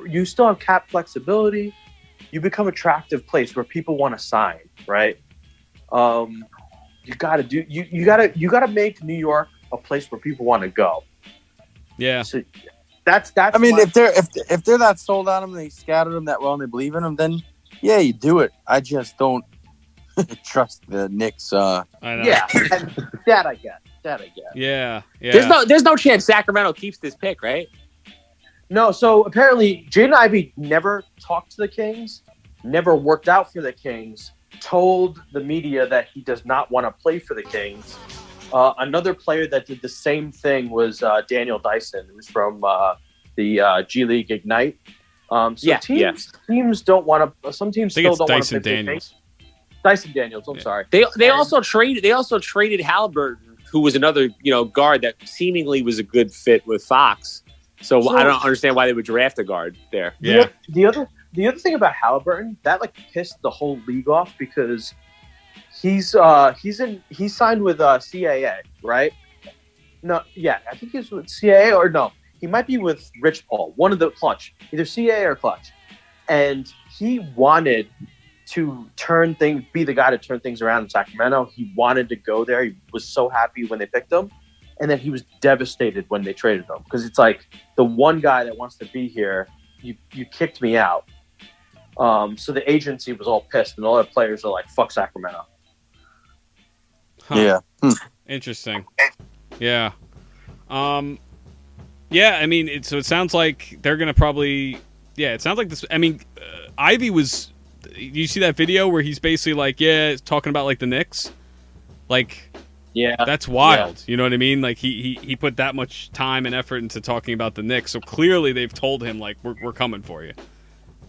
You still have cap flexibility. You become attractive place where people want to sign, right? You got to make New York a place where people want to go. Yeah. So that's. I mean, if they're that sold on him, they scouted him that well, and they believe in him, then yeah, you do it. I just don't trust the Knicks. I know. Yeah, that I get. Yeah. There's no chance Sacramento keeps this pick, right? No. So apparently, Jaden Ivey never talked to the Kings, never worked out for the Kings. Told the media that he does not want to play for the Kings. Another player that did the same thing was Daniel Dyson, who's from the G League Ignite. Teams don't want to. Some teams still don't want to pick Daniels. Dyson Daniels. I'm sorry. They also traded Halliburton, who was another guard that seemingly was a good fit with Fox. So I don't understand why they would draft a guard there. The the other thing about Halliburton that like pissed the whole league off because he's signed with CAA, right? No, yeah, I think he's with CAA or no, he might be with Rich Paul, one of the Clutch, either CAA or Clutch, and he wanted to be the guy to turn things around in Sacramento. He wanted to go there. He was so happy when they picked him, and then he was devastated when they traded him because it's like the one guy that wants to be here. You kicked me out. So the agency was all pissed, and all the players are like, "Fuck Sacramento." Huh. Yeah. Interesting. Yeah. Yeah. I mean, it sounds like they're gonna probably. Yeah. It sounds like this. I mean, Ivy was. You see that video where he's basically like, yeah, talking about like the Knicks, like. Yeah, that's wild. Yeah. You know what I mean? Like he put that much time and effort into talking about the Knicks, so clearly they've told him like we're coming for you.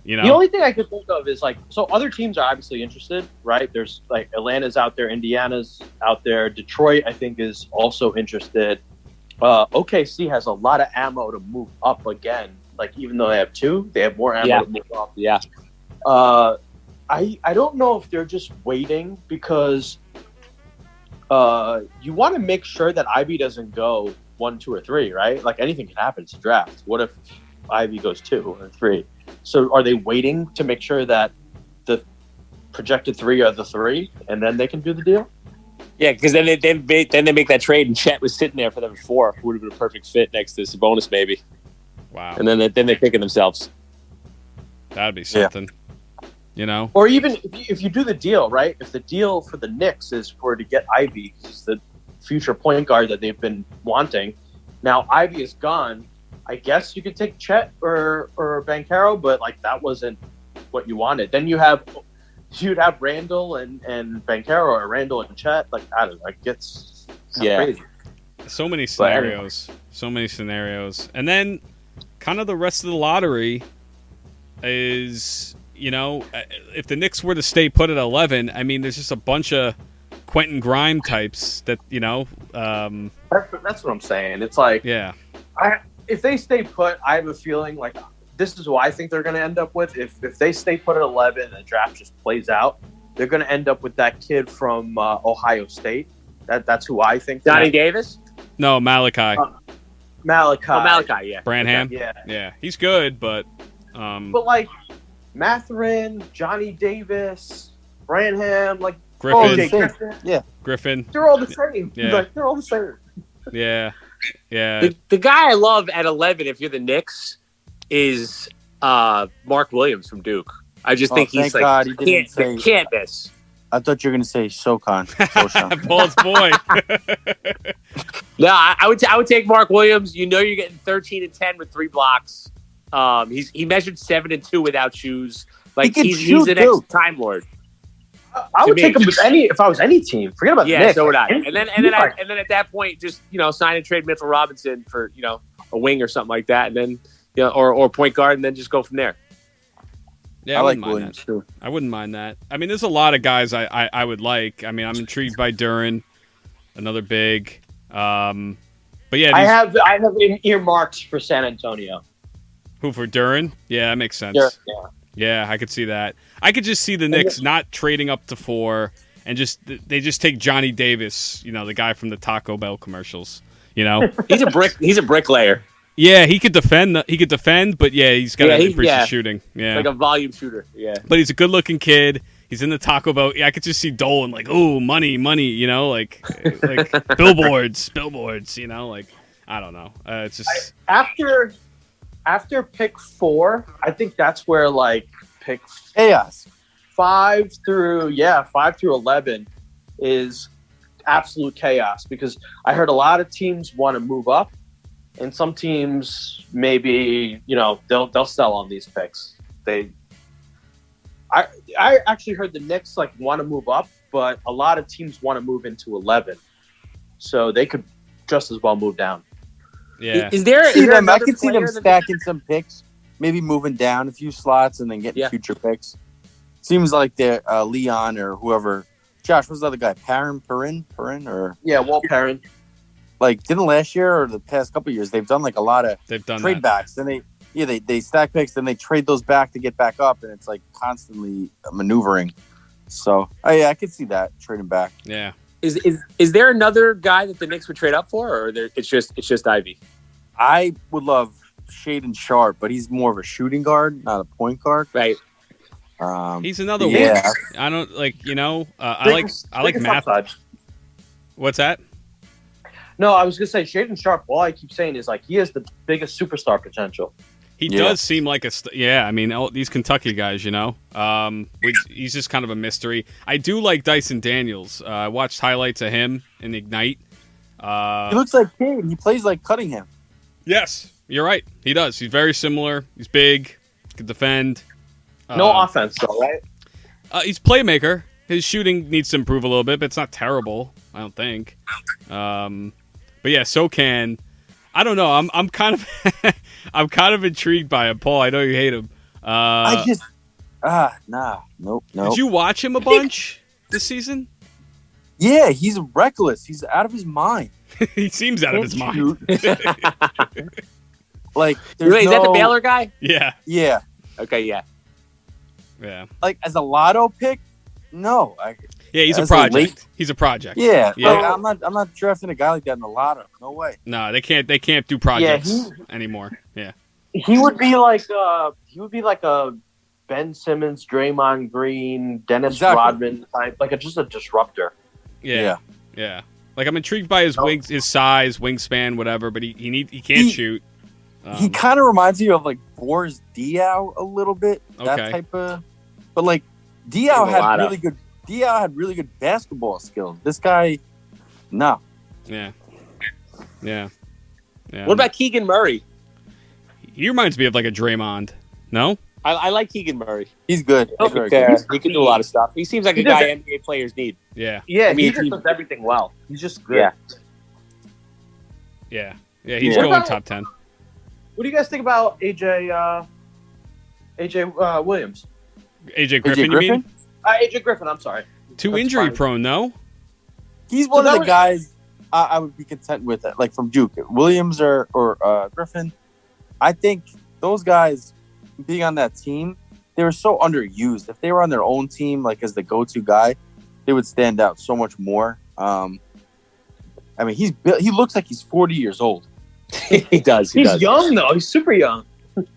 You know, the only thing I could think of is like, so other teams are obviously interested, right? There's like Atlanta's out there, Indiana's out there, Detroit I think is also interested. OKC has a lot of ammo to move up again. Like even though they have 2, they have more ammo to move up. Yeah. I don't know if they're just waiting because. You want to make sure that Ivy doesn't go 1, 2, or 3, right? Like anything can happen. It's a draft. What if Ivy goes 2 or 3? So are they waiting to make sure that the projected 3 are the 3, and then they can do the deal? Yeah, because then they make that trade, and Chet was sitting there for them 4, who would have been a perfect fit next to Sabonis, maybe. Wow. And then they're picking themselves. That'd be something. Yeah. You know, or even if you do the deal, right? If the deal for the Knicks is to get Ivy, who's the future point guard that they've been wanting, now Ivy is gone. I guess you could take Chet or Banchero, but like that wasn't what you wanted. Then you'd have Randall and Banchero, or Randall and Chet. Like I don't know, it gets crazy. So many scenarios, and then kind of the rest of the lottery is. You know, if the Knicks were to stay put at 11, I mean, there's just a bunch of Quentin Grime types that, you know. That's what I'm saying. It's like, yeah. If they stay put, I have a feeling like this is what I think they're going to end up with. If they stay put at 11 and the draft just plays out, they're going to end up with that kid from Ohio State. That's who I think. Johnny Davis? No, Malachi. Malachi. Oh, Malachi, yeah. Branham? Yeah. He's good, but... But, like... Mathurin, Johnny Davis, Branham, like Griffin. Yeah. Griffin. They're all the same. Yeah. Like, they're all the same. Yeah. Yeah. The guy I love at 11, if you're the Knicks, is Mark Williams from Duke. I just think he's like God, he can't miss. I thought you were going to say Sochan. Paul's boy. No, I would take Mark Williams. You know you're getting 13 and 10 with 3 blocks. He measured 7 and 2 without shoes. Like he's the next Time Lord. I would take him with if I was any team. Forget about the Knicks. So would I. And then at that point, just sign and trade Mitchell Robinson for a wing or something like that, and then or point guard, and then just go from there. Yeah, I like Williams too. I wouldn't mind that. I mean, there's a lot of guys I would like. I mean, I'm intrigued by Duren, another big. But yeah, I have earmarks for San Antonio. Who, for Duren? Yeah, that makes sense. Yeah, I could see that. I could just see the Knicks not trading up to 4 and they just take Johnny Davis, the guy from the Taco Bell commercials. He's a bricklayer. Yeah, he could defend. But yeah, he's got to increase his shooting. Yeah, like a volume shooter. Yeah, but he's a good-looking kid. He's in the Taco Bell. Yeah, I could just see Dolan like, oh, money, like billboards, like I don't know. It's just after pick 4, I think that's where like pick chaos 5 through 11 is absolute chaos because I heard a lot of teams want to move up, and some teams maybe they'll sell on these picks. I actually heard the Knicks like want to move up, but a lot of teams want to move into 11, so they could just as well move down. Yeah, I could see them stacking some picks, maybe moving down a few slots and then getting future picks. Seems like they're Leon or whoever. Josh, what's the other guy? Perrin, or Walt Perrin. Like didn't last year or the past couple of years they've done like a lot of trade backs. Then Yeah, they stack picks, then they trade those back to get back up, and it's like constantly maneuvering. So, yeah, I could see that trading back. Yeah. Is there another guy that the Knicks would trade up for, or it's just Ivy? I would love Shaden Sharp, but he's more of a shooting guard, not a point guard. Right. He's another yeah. wing. I don't like, I like math. Upside. What's that? No, I was gonna say Shaden Sharp. All I keep saying is like he has the biggest superstar potential. He does seem like I mean, these Kentucky guys, he's just kind of a mystery. I do like Dyson Daniels. I watched highlights of him in Ignite. He looks like Cade. He plays like Cunningham. Yes, you're right. He does. He's very similar. He's big. Can defend. No offense, though, right? He's playmaker. His shooting needs to improve a little bit, but it's not terrible. I don't think. But yeah, so can. I don't know. I'm kind of I'm kind of intrigued by him, Paul. I know you hate him. Nope. Did you watch him a bunch this season? Yeah, he's reckless. He's out of his mind. He seems out of his mind. Like, Wait, is that the Baylor guy? Yeah. Yeah. Okay, yeah. Yeah. Like as a lotto pick, no. Yeah, he's a project. He's a project. Yeah. Yeah. Like, I'm not drafting a guy like that in the lotto. No way. No, they can't do projects anymore. Yeah. He would be like a Ben Simmons, Draymond Green, Dennis Rodman type, like just a disruptor. Yeah. Like I'm intrigued by his wings, his size, wingspan, whatever, but he can't shoot. He kind of reminds me of like Boris Diaw a little bit. That type of, but like Diaw had really good basketball skills. This guy, no. Yeah. What about Keegan Murray? He reminds me of like a Draymond. No? I like Keegan Murray. He's good. He can do a lot of stuff. He seems like a guy NBA players need. Yeah. Yeah, he just does everything well. He's just good. Yeah. He's going top 10. What do you guys think about AJ Williams? AJ Griffin, you mean? AJ Griffin, I'm sorry. Too injury prone, no? He's one of the guys I would be content with it, like from Duke. Williams or Griffin. I think those guys being on that team, they were so underused. If they were on their own team, like as the go-to guy, they would stand out so much more. I mean, he looks like he's 40 years old. He does. He's young though. He's super young.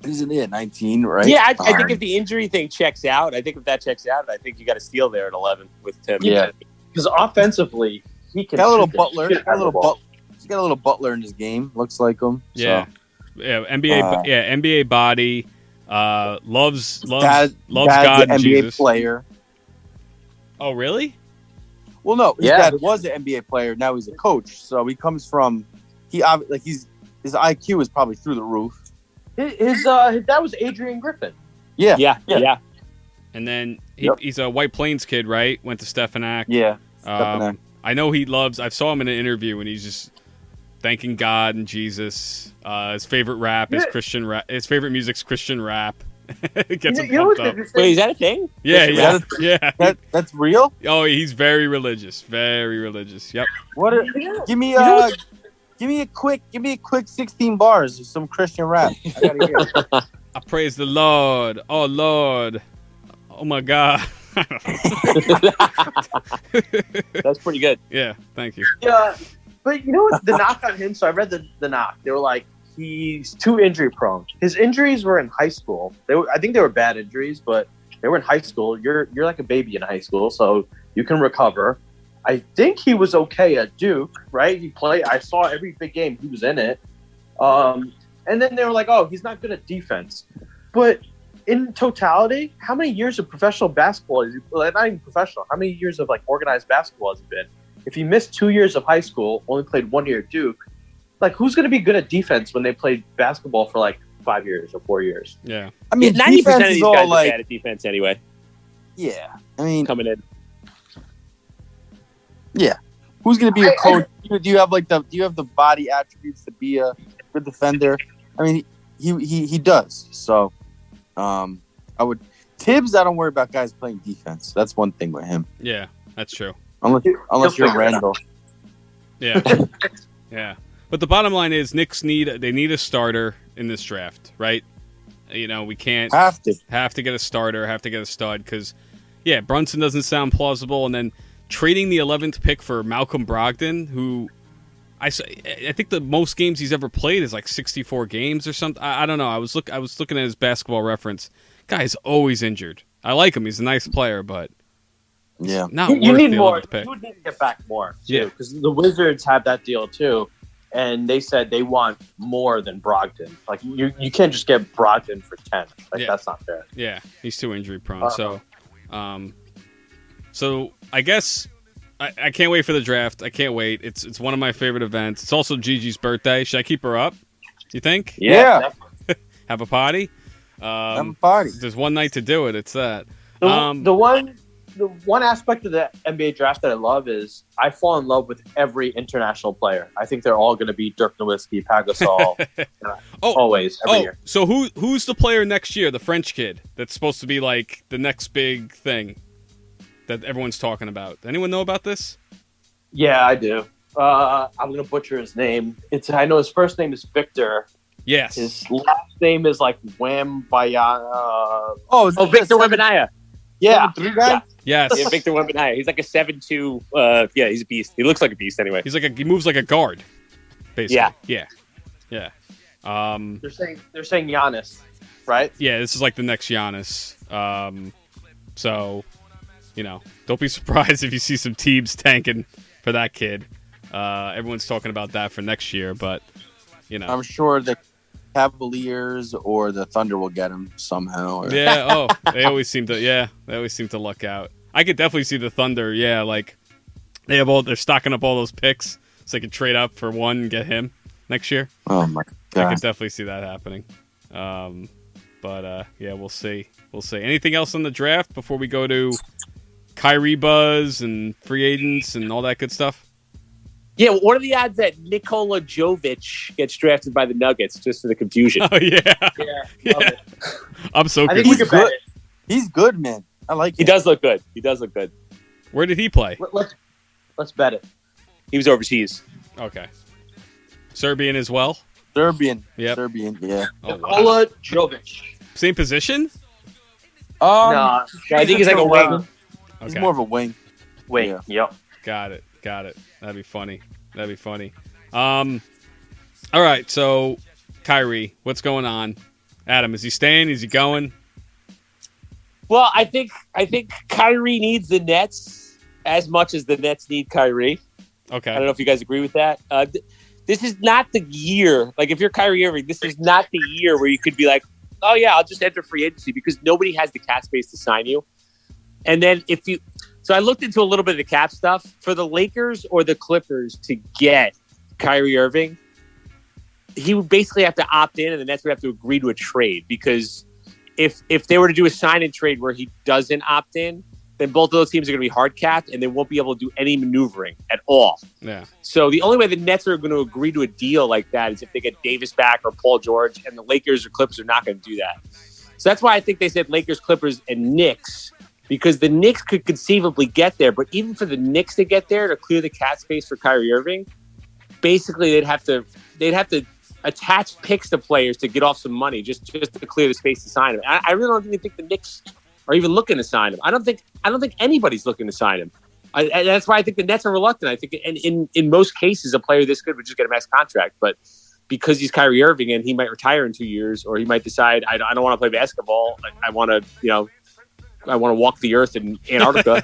Isn't it 19, right? Yeah, I think if the injury thing checks out, I think you got a steal there at 11 with Tim. Yeah, because offensively, he can. Got a little Butler. He's got a little Butler in his game. Looks like him. Yeah, so. NBA body. Loves Dad's God an and NBA Jesus. player. Oh, really? Well, no, his dad was an NBA player. Now he's a coach. So he comes from his IQ is probably through the roof. His dad was Adrian Griffin. Yeah. And then he's a White Plains kid, right? Went to Stephanak. Yeah. I know he loves. I saw him in an interview, and he's just thanking God and Jesus. His favorite rap is Christian rap. His favorite music's Christian rap. It gets him pumped up. Wait, is that a thing? Yeah. That's real? Oh, he's very religious. Very religious. Yep. Give me a quick 16 bars of some Christian rap. I gotta hear it. I praise the Lord. Oh Lord. Oh my God. That's pretty good. Yeah, thank you. Yeah, but you know what? The knock on him. So I read the knock. They were like, he's too injury prone. His injuries were in high school. I think they were bad injuries, but they were in high school. You're like a baby in high school, so you can recover. I think he was okay at Duke, right? He played. I saw every big game. He was in it. And then they were like, oh, he's not good at defense. But in totality, how many years of professional basketball is he? Well, not even professional. How many years of like organized basketball has he been? If he missed 2 years of high school, only played 1 year at Duke, like who's going to be good at defense when they played basketball for like 5 years or 4 years? Yeah. I mean, 90% of these guys are like, bad at defense anyway. Yeah. I mean, Coming in. Yeah. Who's going to be a coach? Do you have the body attributes to be a good defender? I mean, he does. So, Tibbs, I don't worry about guys playing defense. That's one thing with him. Yeah, that's true. Unless you're Randall. Yeah. Yeah. But the bottom line is Knicks need a starter in this draft, right? You know, we can't Have to get a starter, have to get a stud because, yeah, Brunson doesn't sound plausible. And then trading the 11th pick for Malcolm Brogdon, who I think the most games he's ever played is like 64 games or something. I don't know. I was looking at his basketball reference. Guy's always injured. I like him. He's a nice player, but yeah, not you worth need the more. 11th pick. You would need to get back more, too, Yeah. because the Wizards have that deal too, and they said they want more than Brogdon. Like you can't just get Brogdon for 10. Like Yeah. that's not fair. Yeah, he's too injury prone. So I guess I can't wait for the draft. I can't wait. It's one of my favorite events. It's also Gigi's birthday. Should I keep her up? You think? Yeah. Have a party? have a party. There's one night to do it. It's that. The one aspect of the NBA draft that I love is I fall in love with every international player. I think they're all going to be Dirk Nowitzki, Pau Gasol, always, every year. So who's the player next year? The French kid that's supposed to be like the next big thing that everyone's talking about. Anyone know about this? Yeah, I do. I'm going to butcher his name. I know his first name is Victor. Yes. His last name is like Wembanyama. Victor Wembanyama. Yeah. 7'3" guy? Yes. Yeah, Victor Wembanyama. He's like a 7'2". Yeah, he's a beast. He looks like a beast anyway. He moves like a guard. Basically. Yeah. They're saying Giannis, right? Yeah, this is like the next Giannis. So, you know, don't be surprised if you see some teams tanking for that kid. Everyone's talking about that for next year, but you know, I'm sure the Cavaliers or the Thunder will get him somehow. Or... Yeah. They always seem to luck out. I could definitely see the Thunder. Yeah, like they're stocking up all those picks so they can trade up for one and get him next year. Oh my I god! could definitely see that happening. But yeah, we'll see. Anything else on the draft before we go to Kyrie buzz and free agents and all that good stuff? Yeah, what are the odds that Nikola Jovic gets drafted by the Nuggets, just for the confusion? Oh, yeah. Yeah. I'm so I think confused. we could bet it. He's good, man. I like. He him. does look good. Where did he play? Let's bet it. He was overseas. Okay. Serbian as well? Serbian. Yep. Serbian. Yeah. Oh, wow. Nikola Jovic. Same position? No, I think he's like a wing. He's Okay. more of a wing. Wait. Yeah. Yep. Got it. That'd be funny. All right, so Kyrie, what's going on? Adam, is he staying? Is he going? Well, I think Kyrie needs the Nets as much as the Nets need Kyrie. Okay. I don't know if you guys agree with that. This is not the year. Like, if you're Kyrie Irving, this is not the year where you could be like, oh, yeah, I'll just enter free agency, because nobody has the cap space to sign you. And then so I looked into a little bit of the cap stuff. For the Lakers or the Clippers to get Kyrie Irving, he would basically have to opt in, and the Nets would have to agree to a trade, because if they were to do a sign and trade where he doesn't opt in, then both of those teams are going to be hard capped, and they won't be able to do any maneuvering at all. Yeah. So the only way the Nets are going to agree to a deal like that is if they get Davis back or Paul George, and the Lakers or Clippers are not going to do that. So that's why I think they said Lakers, Clippers, and Knicks, because the Knicks could conceivably get there. But even for the Knicks to get there, to clear the cap space for Kyrie Irving, basically they'd have to attach picks to players to get off some money just to clear the space to sign him. I really don't even think the Knicks are even looking to sign him. I don't think anybody's looking to sign him. And that's why I think the Nets are reluctant. I think in most cases, a player this good would just get a max contract. But because he's Kyrie Irving and he might retire in 2 years, or he might decide, I don't want to play basketball. I want to, I want to walk the earth in Antarctica.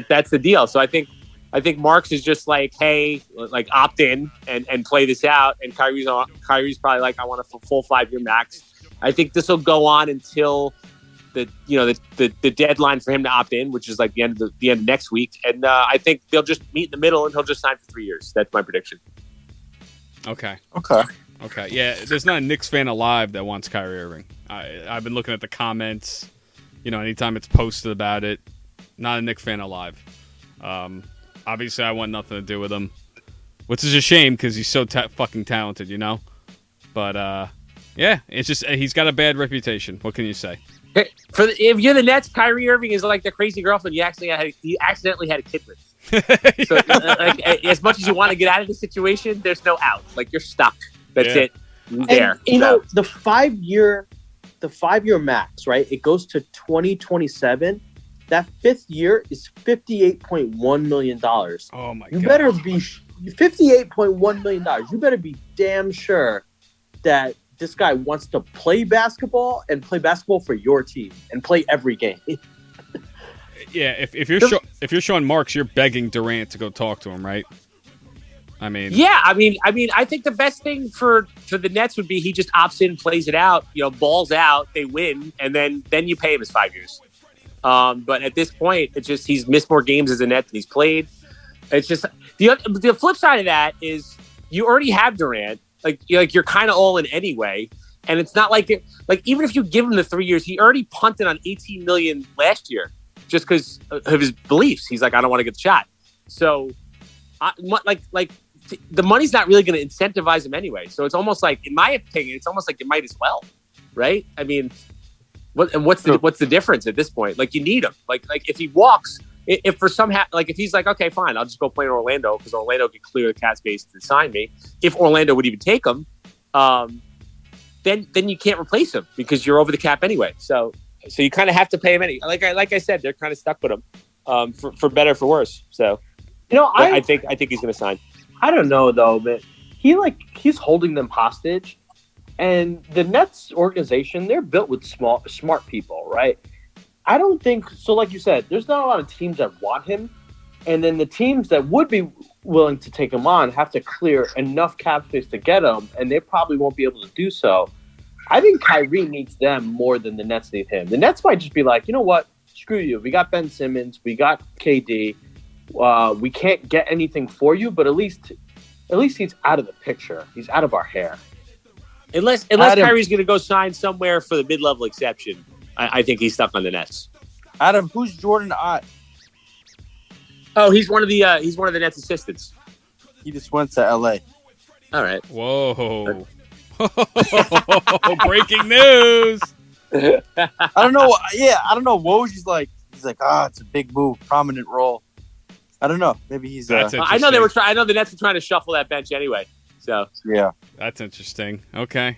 That's the deal. So I think Marks is just like, hey, like opt in and play this out. And Kyrie's probably like, I want a full 5-year max. I think this will go on until the deadline for him to opt in, which is like the end of next week. And I think they'll just meet in the middle and he'll just sign for 3 years. That's my prediction. Okay. Yeah, there's not a Knicks fan alive that wants Kyrie Irving. I've been looking at the comments. Anytime it's posted about it, not a Knicks fan alive. Obviously, I want nothing to do with him, which is a shame because he's so fucking talented, But yeah, it's just he's got a bad reputation. What can you say? If you're the Nets, Kyrie Irving is like the crazy girlfriend you accidentally had a kid with. Yeah. So, as much as you want to get out of the situation, there's no out. Like, you're stuck. That's it. there. And, you know, the 5-year max, right? It goes to 2027. That 5th year is $58.1 million. Oh my You god! better be $58.1 million. You better be damn sure that this guy wants to play basketball and play basketball for your team and play every game. Yeah, if you're Sean Marks, you're begging Durant to go talk to him, right? I mean, yeah, I mean, I think the best thing for the Nets would be he just opts in, plays it out, you know, balls out, they win, and then you pay him his 5 years. But at this point, it's just he's missed more games as a Net than he's played. It's just the flip side of that is you already have Durant, like you're kind of all in anyway, and it's not like even if you give him the 3 years, he already punted on $18 million last year just because of his beliefs. He's like, I don't want to get the shot, so the money's not really going to incentivize him anyway. So it's almost like, in my opinion, it's almost like you might as well, right? I mean, what's the difference at this point? Like, you need him. Like if he walks, if for somehow, like if he's like, okay, fine, I'll just go play in Orlando because Orlando can clear the cap space to sign me. If Orlando would even take him, then you can't replace him because you're over the cap anyway. So you kind of have to pay him anyway. Like I said, they're kind of stuck with him for better or for worse. So, you know, I think he's going to sign. I don't know though, but he's holding them hostage, and the Nets organization, they're built with smart people, right? I don't think so. Like you said, there's not a lot of teams that want him, and then the teams that would be willing to take him on have to clear enough cap space to get him, and they probably won't be able to do so. I think Kyrie needs them more than the Nets need him. The Nets might just be like, you know what? Screw you. We got Ben Simmons. We got KD. We can't get anything for you, but at least he's out of the picture. He's out of our hair. Unless Kyrie's going to go sign somewhere for the mid-level exception, I think he's stuck on the Nets. Adam, who's Jordan Ott? Oh, he's one of the Nets assistants. He just went to LA. All right. Whoa! Breaking news. I don't know. Yeah, I don't know. Woj's like, he's like, it's a big move, prominent role. I don't know. Maybe he's. That's I know they were trying. I know the Nets were trying to shuffle that bench anyway. So yeah, that's interesting. Okay.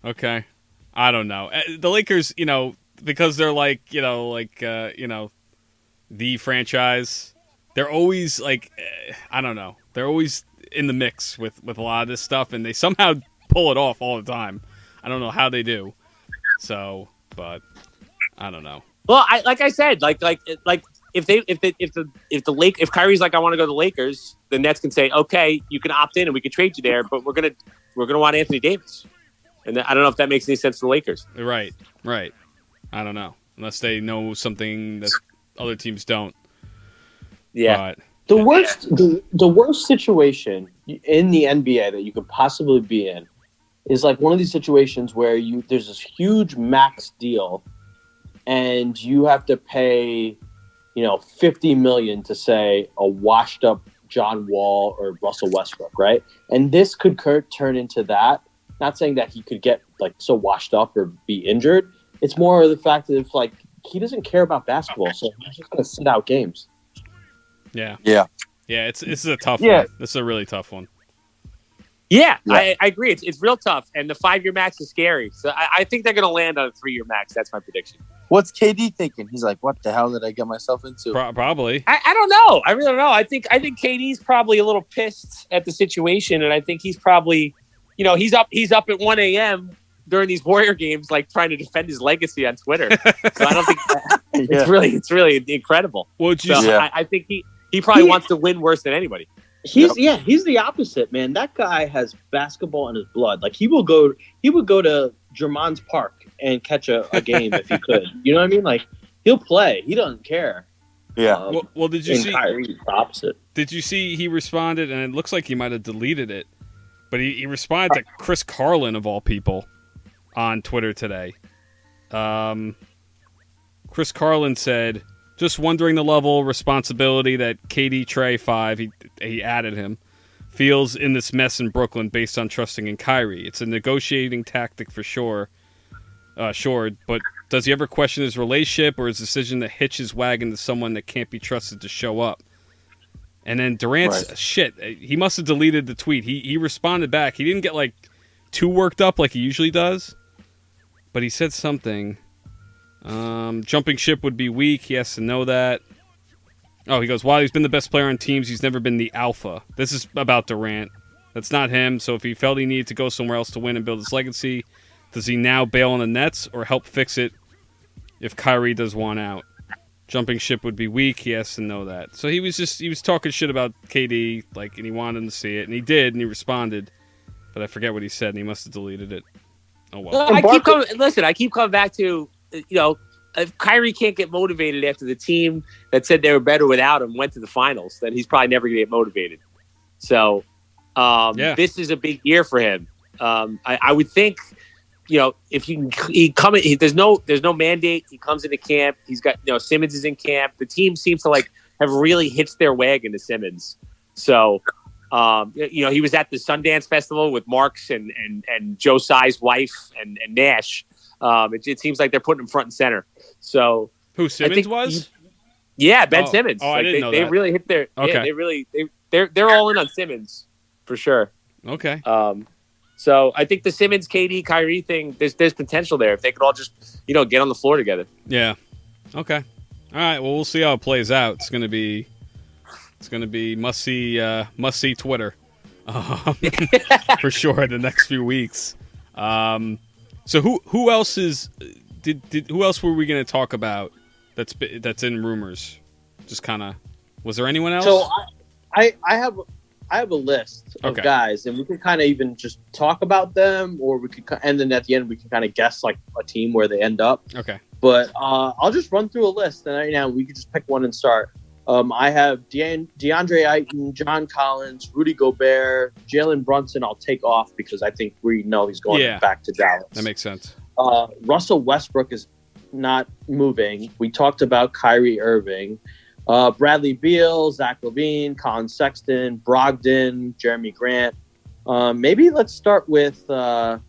I don't know. The Lakers, you know, because they're like, the franchise. They're always like, I don't know. They're always in the mix with a lot of this stuff, and they somehow pull it off all the time. I don't know how they do. So, but I don't know. Well, like I said, like if Kyrie's like, I want to go to the Lakers, the Nets can say, okay, you can opt in and we can trade you there, but we're gonna want Anthony Davis, and I don't know if that makes any sense to the Lakers. Right. I don't know, unless they know something that other teams don't. Yeah. But the worst situation in the NBA that you could possibly be in is like one of these situations where there's this huge max deal, and you have to pay, $50 million to say a washed up John Wall or Russell Westbrook, right? And this could turn into that. Not saying that he could get like so washed up or be injured. It's more of the fact that if like he doesn't care about basketball, so he's just gonna sit out games. Yeah. It's a tough one. This is a really tough one. Yeah. I agree. It's real tough, and the 5-year max is scary. So I think they're going to land on a 3-year max. That's my prediction. What's KD thinking? He's like, what the hell did I get myself into? Probably. I don't know. I really don't know. I think KD's probably a little pissed at the situation, and I think he's probably, he's up at 1 a.m. during these Warrior games, like trying to defend his legacy on Twitter. So I don't think it's really incredible. I think he probably wants to win worse than anybody. He's the opposite, man. That guy has basketball in his blood. Like he would go to Jermon's Park and catch a game if he could. You know what I mean? Like he'll play. He doesn't care. Yeah. Well, did you see? Kyrie's the opposite. Did you see? He responded, and it looks like he might have deleted it, but he responded to Chris Carlin of all people on Twitter today. Chris Carlin said, "Just wondering the level of responsibility that KD Trey 5, he added him, feels in this mess in Brooklyn based on trusting in Kyrie. It's a negotiating tactic for sure, but does he ever question his relationship or his decision to hitch his wagon to someone that can't be trusted to show up?" And then Durant's shit, he must have deleted the tweet. He responded back. He didn't get like too worked up like he usually does, but he said something. Jumping ship would be weak. He has to know that. Oh, he goes, while he's been the best player on teams, he's never been the alpha. This is about Durant. That's not him, so if he felt he needed to go somewhere else to win and build his legacy, does he now bail on the Nets or help fix it if Kyrie does want out? Jumping ship would be weak. He has to know that. So he was talking shit about KD, like, and he wanted him to see it, and he did, and he responded, but I forget what he said, and he must have deleted it. Oh well. I keep coming back to, if Kyrie can't get motivated after the team that said they were better without him went to the finals, then he's probably never going to get motivated. So This is a big year for him. I would think, if there's no mandate. He comes into camp. He's got, Simmons is in camp. The team seems to have really hitched their wagon to Simmons. So, he was at the Sundance Festival with Marks and Joe Tsai's wife and Nash. It seems like they're putting him front and center. So who Simmons was? Ben Simmons. Oh, I didn't know they that. really hit their. Okay. Yeah, they're all in on Simmons for sure. Okay. So I think the Simmons, KD, Kyrie thing, there's potential there if they could all just get on the floor together. Yeah. Okay. All right. Well, we'll see how it plays out. It's gonna be must see Twitter for sure the next few weeks. So who else is who else were we going to talk about that's in rumors? Just kind of, was there anyone else? So I have a list of Okay. guys, and we can kind of even just talk about them, or we could, and then at the end we can kind of guess like a team where they end up. Okay. But I'll just run through a list, and right now we could just pick one and start. I have DeAndre Ayton, John Collins, Rudy Gobert, Jalen Brunson. I'll take off because I think we know he's going back to Dallas. That makes sense. Russell Westbrook is not moving. We talked about Kyrie Irving. Bradley Beal, Zach LaVine, Colin Sexton, Brogdon, Jeremy Grant. Maybe let's start with DeAndre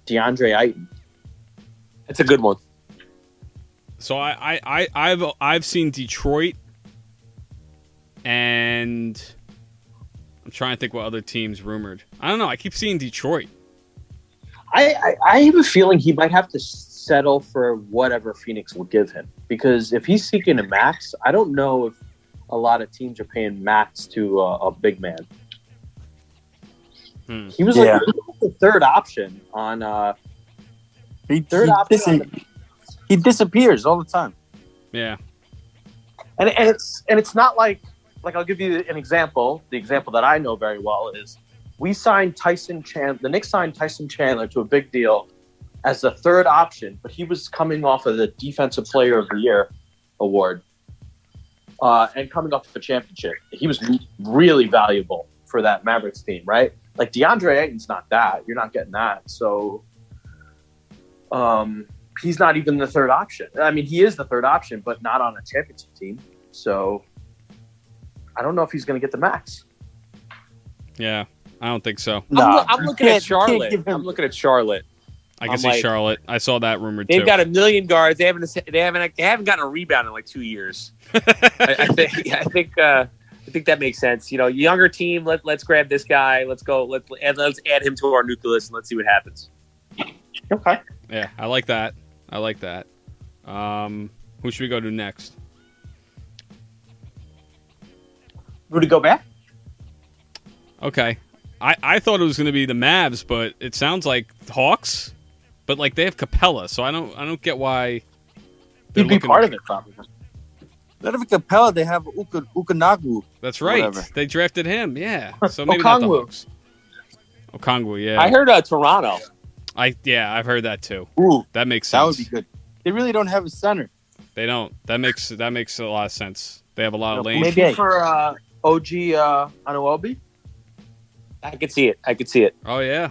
Ayton. That's a good one. So I've seen Detroit, and I'm trying to think what other teams rumored. I don't know. I keep seeing Detroit. I have a feeling he might have to settle for whatever Phoenix will give him, because if he's seeking a max, I don't know if a lot of teams are paying max to a big man. He was like the third option on. He disappears all the time. Yeah. And it's not like I'll give you an example. The example that I know very well is we signed the Knicks signed Tyson Chandler to a big deal as the third option, but he was coming off of the Defensive Player of the Year award and coming off of a championship. He was really valuable for that Mavericks team, right? Like DeAndre Ayton's not that. You're not getting that. So he's not even the third option. I mean, he is the third option, but not on a championship team. So I don't know if he's going to get the max. Yeah, I don't think so. I'm looking at Charlotte. I'm looking at Charlotte. I can see Charlotte. I saw that rumored too. They've got 1 million guards. They haven't gotten a rebound in like 2 years. I think that makes sense. Younger team. Let's grab this guy. Let's go. Let's add him to our nucleus and let's see what happens. Okay. Yeah, I like that. Who should we go to next? Rudy Gobert? Okay. I thought it was going to be the Mavs, but it sounds like Hawks. But like they have Capella, so I don't get why. He'd be part of it, probably. Instead of Capella, they have Ukanagu. That's right. Whatever. They drafted him. Yeah. So maybe not the Hawks. Okongwu, yeah. I heard Toronto. I've heard that too. Ooh, that makes sense. That would be good. They really don't have a center. They don't. That makes a lot of sense. They have a lot of lanes. Maybe for OG Anunoby. I could see it. Oh yeah.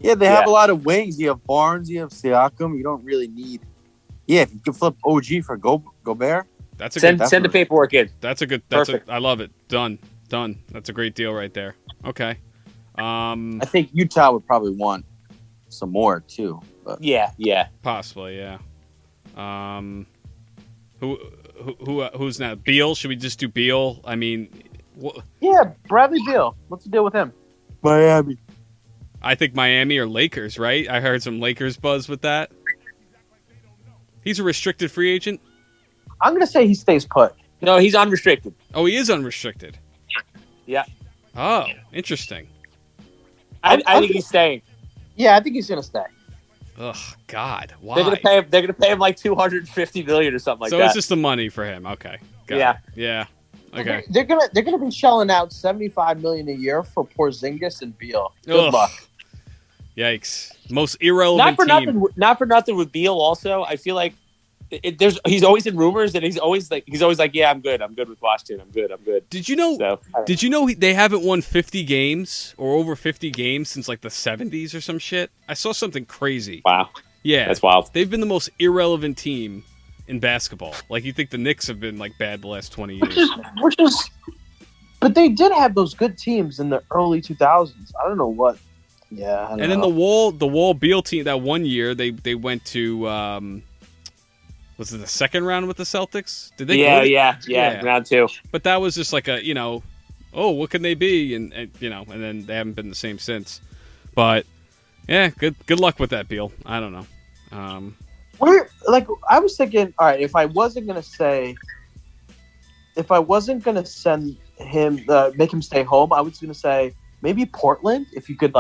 Yeah, they have a lot of wings. You have Barnes, you have Siakam. You don't really need. Yeah, if you can flip OG for Gobert, that's a send the paperwork in. That's a good. I love it. Done. That's a great deal right there. Okay. I think Utah would probably want some more too. But. Yeah. Possibly, yeah. Who's now? Beal? Should we just do Beal? I mean, yeah, Bradley Beal. What's the deal with him? Miami. I think Miami or Lakers, right? I heard some Lakers buzz with that. He's a restricted free agent? I'm going to say he stays put. No, he's unrestricted. Oh, he is unrestricted. Yeah. Oh, interesting. I think he's staying. Yeah, I think he's going to stay. Ugh, God, why? They're gonna pay him like $250 million or something like that. So it's just the money for him. Okay. Got Yeah. it. Yeah. Okay. They're gonna be shelling out $75 million a year for Porzingis and Beal. Good Ugh. luck. Yikes. Most irrelevant team. Not for nothing with Beal. Also, I feel like he's always in rumors, and he's always like, yeah, I'm good with Washington. I'm good. Did you know? So, Did you know they haven't won 50 games or over 50 games since like the 70s or some shit? I saw something crazy. Wow. Yeah, That's wild. They've been the most irrelevant team in basketball. Like you think the Knicks have been like bad the last 20 years. But they did have those good teams in the early 2000s. I don't know what. Yeah. I don't And then know. the Wall Beal team that one year they went to was it the second round with the Celtics? Did they? Yeah. Round 2. But that was just like a what can they be? And then they haven't been the same since. But yeah, good luck with that, Beal. I don't know. I was thinking, all right, if I wasn't gonna send him, make him stay home, I was gonna say maybe Portland. If you could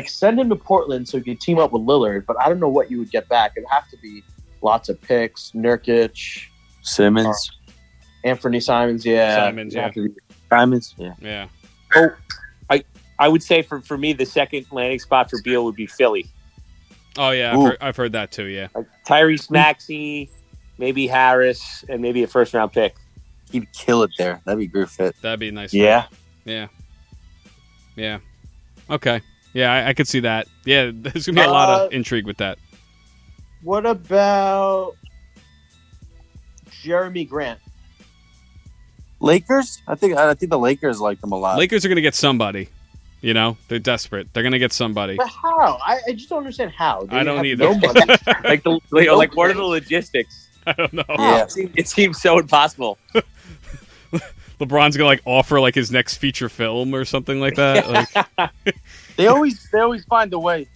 send him to Portland so you could team up with Lillard, but I don't know what you would get back. It'd have to be lots of picks, Nurkic, Simmons, Anthony Simons, yeah. Simons, yeah. Yeah. Oh, I would say for me the second landing spot for Beal would be Philly. Oh yeah, I've heard that too. Yeah. Like Tyrese Maxey, maybe Harris, and maybe a first round pick. He'd kill it there. That'd be a great fit. That'd be a nice. Yeah. Fit. Yeah. Okay. Yeah, I could see that. Yeah, there's gonna be a lot of intrigue with that. What about Jeremy Grant? Lakers? I think the Lakers like them a lot. Lakers are gonna get somebody. They're desperate. They're gonna get somebody. But how? I just don't understand how. I don't either. Like what are the logistics? I don't know. Yeah. It seems so impossible. LeBron's gonna offer his next feature film or something like that. They always find a way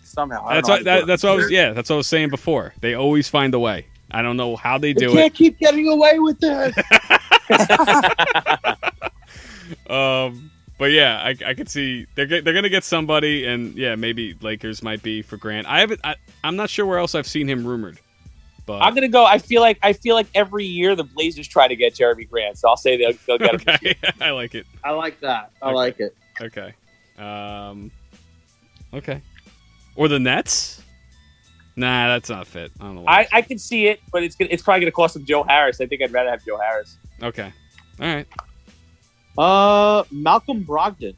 somehow. That's what I was saying before. They always find a way. I don't know how they do can't keep getting away with it. But yeah, I could see they're gonna get somebody, and yeah, maybe Lakers might be for Grant. I'm not sure where else I've seen him rumored. But I'm gonna go. I feel like every year the Blazers try to get Jeremy Grant, so I'll say they'll get him. This year. I like it. I like that. I Okay. like it. Okay. Okay. Or the Nets? Nah, that's not fit. I don't know. I can see it, but it's probably gonna cost them Joe Harris. I think I'd rather have Joe Harris. Okay. All right. Malcolm Brogdon.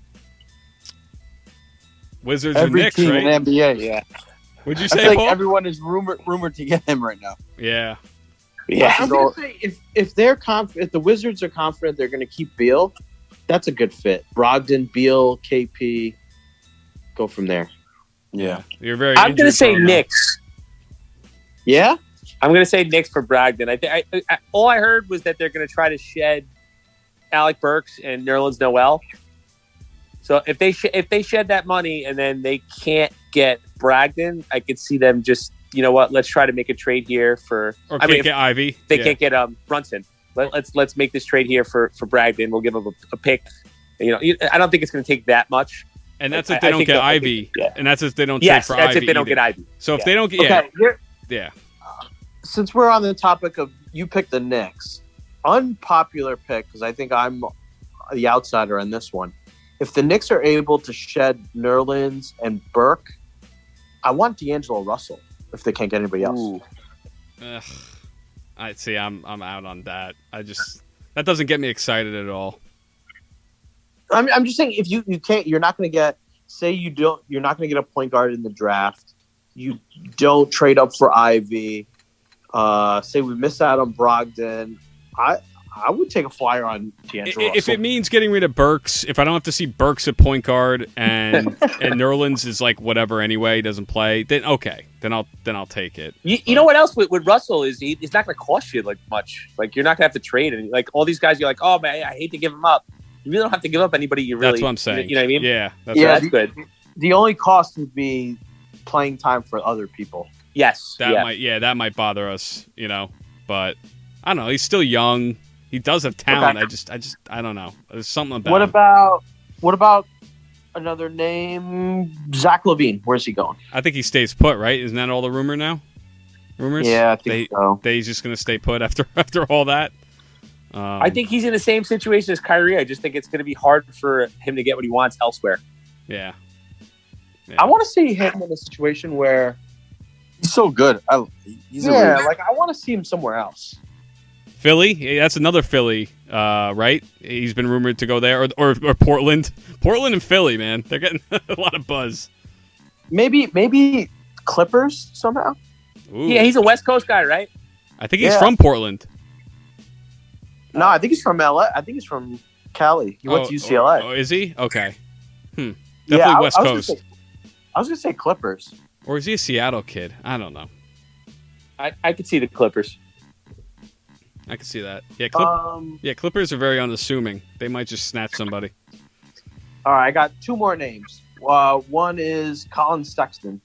Wizards Every or Knicks, team right? in the NBA, yeah. Would you I say, feel like Paul? everyone is rumored to get him right now. Yeah. Yeah. I'm gonna say if the Wizards are confident they're gonna keep Beal, that's a good fit. Brogdon, Beal, KP, go from there. Yeah. You're very. I'm gonna say injury-prone now. Knicks. Yeah. I'm gonna say Knicks for Brogdon. I all I heard was that they're gonna try to shed Alec Burks and Nerlens Noel. So if they shed that money and then they can't get Brogdon, I could see them just, let's try to make a trade here for. Or can't get Ivy. They can't get Brunson. Let's make this trade here for Brogdon. We'll give him a pick. I don't think it's going to take that much. And that's if they don't get Ivy. Yeah. And that's if they don't Yes, trade for that's Ivy. if they don't either. get Ivy. So if Yeah. they don't get, Okay. yeah. Since we're on the topic of you pick the Knicks, unpopular pick because I think I'm the outsider on this one. If the Knicks are able to shed Nerlens and Burke, I want D'Angelo Russell if they can't get anybody else. Ooh. Ugh. I see. I'm out on that. That doesn't get me excited at all. I'm just saying if you can't, you're not going to get. Say you're not going to get a point guard in the draft. You don't trade up for Ivy. Say we miss out on Brogdon. I would take a flyer on D'Angelo Russell. If it means getting rid of Burks, if I don't have to see Burks at point guard and Nerlens is like whatever anyway, doesn't play, then okay, then I'll take it. You know what else with Russell is he's not going to cost you like much. Like you're not going to have to trade, and like all these guys, you're like, oh man, I hate to give him up. You really don't have to give up anybody you really. That's what I'm saying. You know what I mean? Yeah, That's good. The only cost would be playing time for other people. Yes. That might bother us, But I don't know. He's still young. He does have talent. Okay. I don't know. There's something about him. What about another name? Zach LaVine. Where's he going? I think he stays put, right? Isn't that all the rumors? Yeah, I think so. He's just going to stay put after all that. I think he's in the same situation as Kyrie. I just think it's going to be hard for him to get what he wants elsewhere. Yeah. I want to see him in a situation where he's so good. I want to see him somewhere else. Philly, that's another Philly, right? He's been rumored to go there, or Portland. Portland and Philly, man, they're getting a lot of buzz. Maybe Clippers somehow. Ooh. Yeah, he's a West Coast guy, right? I think he's from Portland. No, I think he's from LA. I think he's from Cali. He went to UCLA. Oh, is he? Okay. Definitely West Coast. I was gonna say Clippers. Or is he a Seattle kid? I don't know. I could see the Clippers. I can see that. Yeah, Clippers are very unassuming. They might just snatch somebody. All right, I got two more names. One is Colin Sexton.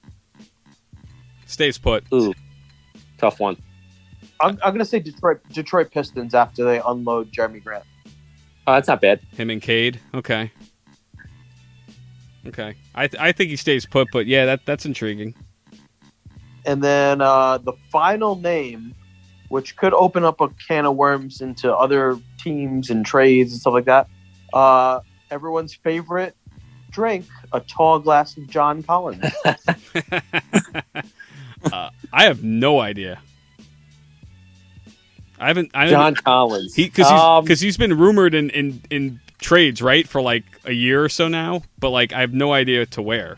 Stays put. Ooh, tough one. I'm gonna say Detroit Pistons after they unload Jeremy Grant. Oh, that's not bad. Him and Cade. Okay. I think he stays put, but yeah, that's intriguing. And then the final name, which could open up a can of worms into other teams and trades and stuff like that. Everyone's favorite drink, a tall glass of John Collins. I have no idea. John Collins. Because he's been rumored in trades, right, for like a year or so now. But like, I have no idea to where.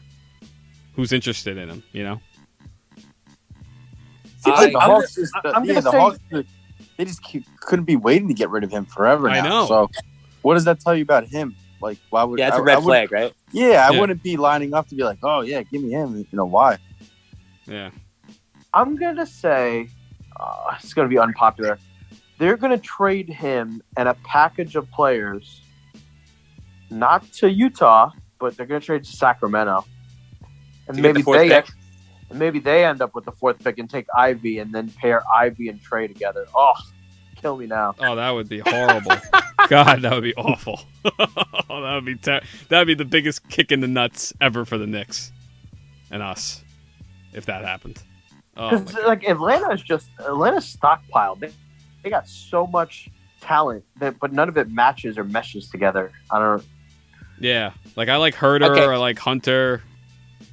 Who's interested in him? The Hawks, they just couldn't be waiting to get rid of him forever now. I know. So, what does that tell you about him? Like, why would? Yeah, it's a red flag, right? Yeah, I wouldn't be lining up to be like, oh yeah, give me him. Why? Yeah. I'm gonna say it's gonna be unpopular. They're gonna trade him and a package of players, not to Utah, but they're gonna trade to Sacramento, and maybe they end up with the fourth pick and take Ivy and then pair Ivy and Trey together. Oh, kill me now. Oh, that would be horrible. God, that would be awful. That would be the biggest kick in the nuts ever for the Knicks and us if that happened. Because Atlanta's stockpiled. They got so much talent but none of it matches or meshes together. I don't. Yeah, like I like Herter. Okay. I like Hunter.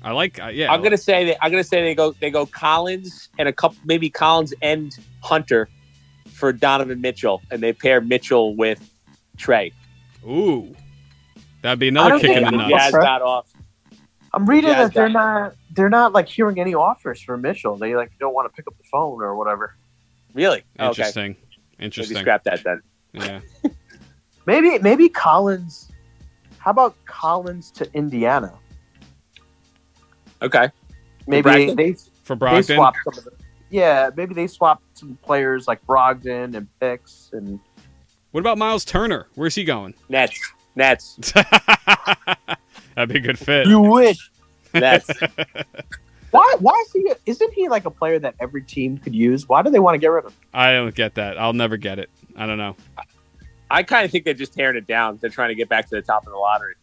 I like. Yeah. I'm gonna say they go Collins and a couple, maybe Collins and Hunter for Donovan Mitchell, and they pair Mitchell with Trey. Ooh, that'd be another kick in the nuts. Jazz that off. I'm reading that they're not like hearing any offers for Mitchell. They don't want to pick up the phone or whatever. Really? Interesting. Okay. Interesting. Maybe scrap that then. Yeah. Maybe Collins. How about Collins to Indiana? Okay. Maybe they Brogdon. swap some of maybe they swap some players like Brogdon and picks and. What about Miles Turner? Where's he going? Nets. That'd be a good fit. You wish. Nets. Why is he? Isn't he like a player that every team could use? Why do they want to get rid of him? I don't get that. I'll never get it. I don't know. I kind of think they're just tearing it down. They're trying to get back to the top of the lottery.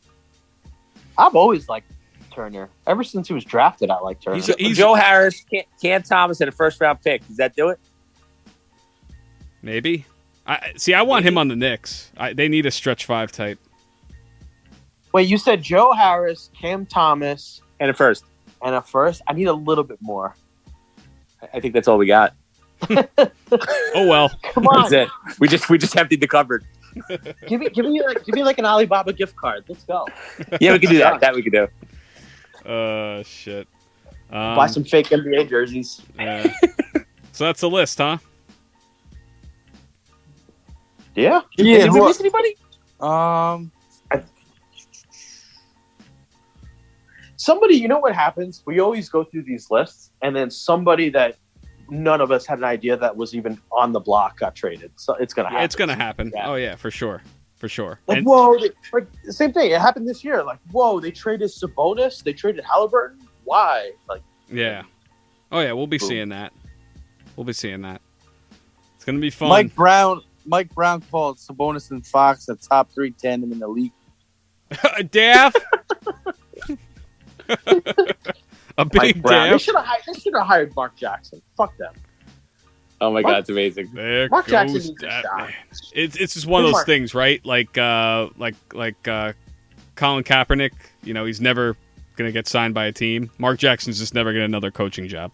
I've always liked Turner. Ever since he was drafted, I like Turner. He's Joe Harris, Cam Thomas, and a first-round pick. Does that do it? Maybe. I want him on the Knicks. They need a stretch five type. Wait, you said Joe Harris, Cam Thomas, And a first. I need a little bit more. I think that's all we got. Oh well. Come on. That's it. We just emptied the cupboard. give me like an Alibaba gift card. Let's go. Yeah, we can do that. That we can do. Shit. Buy some fake NBA jerseys. So that's the list, huh? Yeah. Yeah. Did we miss anybody? Somebody, you know what happens? We always go through these lists, and then somebody that none of us had an idea that was even on the block got traded. So it's gonna happen. It's gonna happen. Yeah. Oh yeah, for sure. for sure. Like, And- whoa, like the same thing. It happened this year. Like, whoa, they traded Sabonis. They traded Halliburton. Why? Like, yeah. Oh yeah, we'll be Boom. seeing that. We'll be seeing that. It's gonna be fun. Mike Brown called Sabonis and Fox a top 3 tandem in the league. Daff. A Mike big Brown. They Daff. should have hired Mark Jackson. Fuck them. Oh my God, it's amazing. There Mark Jackson goes needs a that shot. man. It's just one of those Mark. things, right? Like Colin Kaepernick. You know, he's never gonna get signed by a team. Mark Jackson's just never get another coaching job.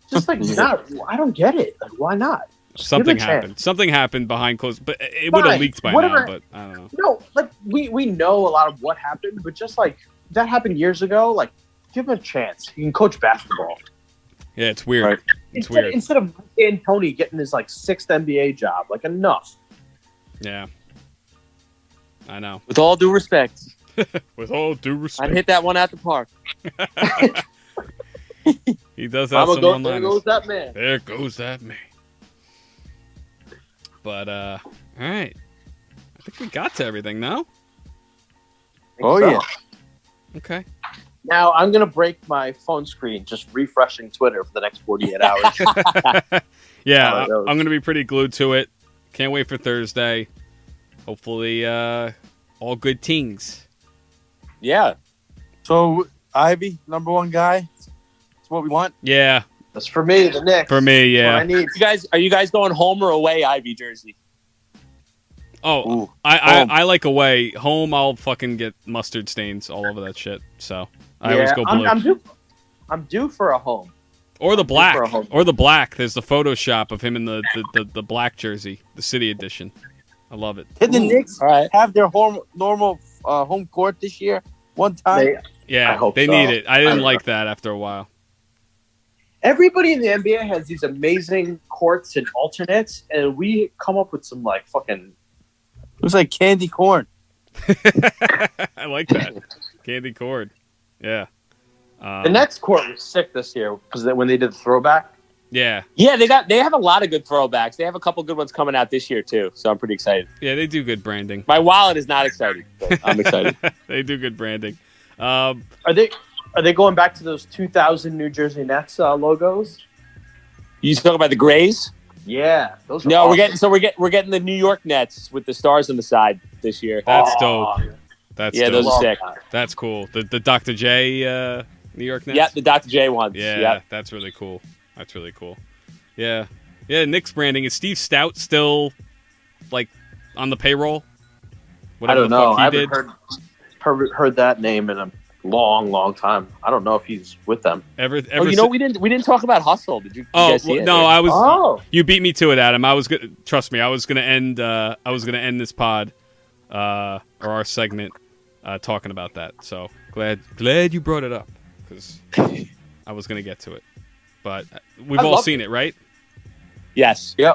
Just like not. I don't get it. Like, why not? Just give Something it a chance. happened. Something happened behind closed, but it would have Fine. leaked by Whatever. now. But I don't know. No, like we know a lot of what happened, but just like that happened years ago. Like, give him a chance. He can coach basketball. Yeah, it's weird. Right. It's weird. Instead of D'Antoni getting his like 6th NBA job. Like, enough. Yeah, I know. With all due respect, With all due I'd respect, hit that one out the park. he does have some There one-liners. goes that man. There goes that man. But all right. I think we got to everything now. Oh, So, yeah. Okay. Now I'm gonna break my phone screen just refreshing Twitter for the next 48 hours. Yeah, How it goes. I'm going to be pretty glued to it. Can't wait for Thursday. Hopefully, all good things. Yeah. So, Ivy, number 1 guy. That's what we want. Yeah, That's for me. The Knicks. for me, That's what I yeah. need. Are you guys going home or away, Ivy jersey? Oh, Ooh. I like away. Home, I'll fucking get mustard stains all over that shit. So I always go blue. I'm due for a home. Or the black. for a home. Or the black. There's the Photoshop of him in the black jersey, the city edition. I love it. Did the Knicks All right. have their normal home court this year? One time? They- Yeah, I hope they so. need it. I didn't I- like that after a while. Everybody in the NBA has these amazing courts and alternates, and we come up with some like fucking. It was like candy corn. I like that. Candy cord. Yeah. The next court was sick this year because when they did the throwback. Yeah. Yeah, they have a lot of good throwbacks. They have a couple good ones coming out this year too, so I'm pretty excited. Yeah, they do good branding. My wallet is not excited, but I'm excited. They do good branding. Are they going back to those 2000 New Jersey Nets logos? You talking about the Grays? Yeah, those. Are No, awesome. we're getting the New York Nets with the stars on the side this year. That's Oh, dope. That's Yeah, dope. those are sick. That's cool. The Dr. J New York Nets. Yeah, the Dr. J ones. Yeah, Yep. that's really cool. That's really cool. Yeah. Yeah, Knicks branding. Is Steve Stout still like on the payroll? I Whatever don't the know. fuck I he haven't did. heard that name in a long time. I don't know if he's with them. Ever Oh, you know we didn't talk about Hustle. Did you Oh guys see well, it? no, I was. Oh, You beat me to it, Adam. I was gonna trust me. I was gonna end. I was gonna end this pod, or our segment, talking about that. So glad you brought it up because I was gonna get to it. But we've I all loved seen it, right? Yes. Yeah.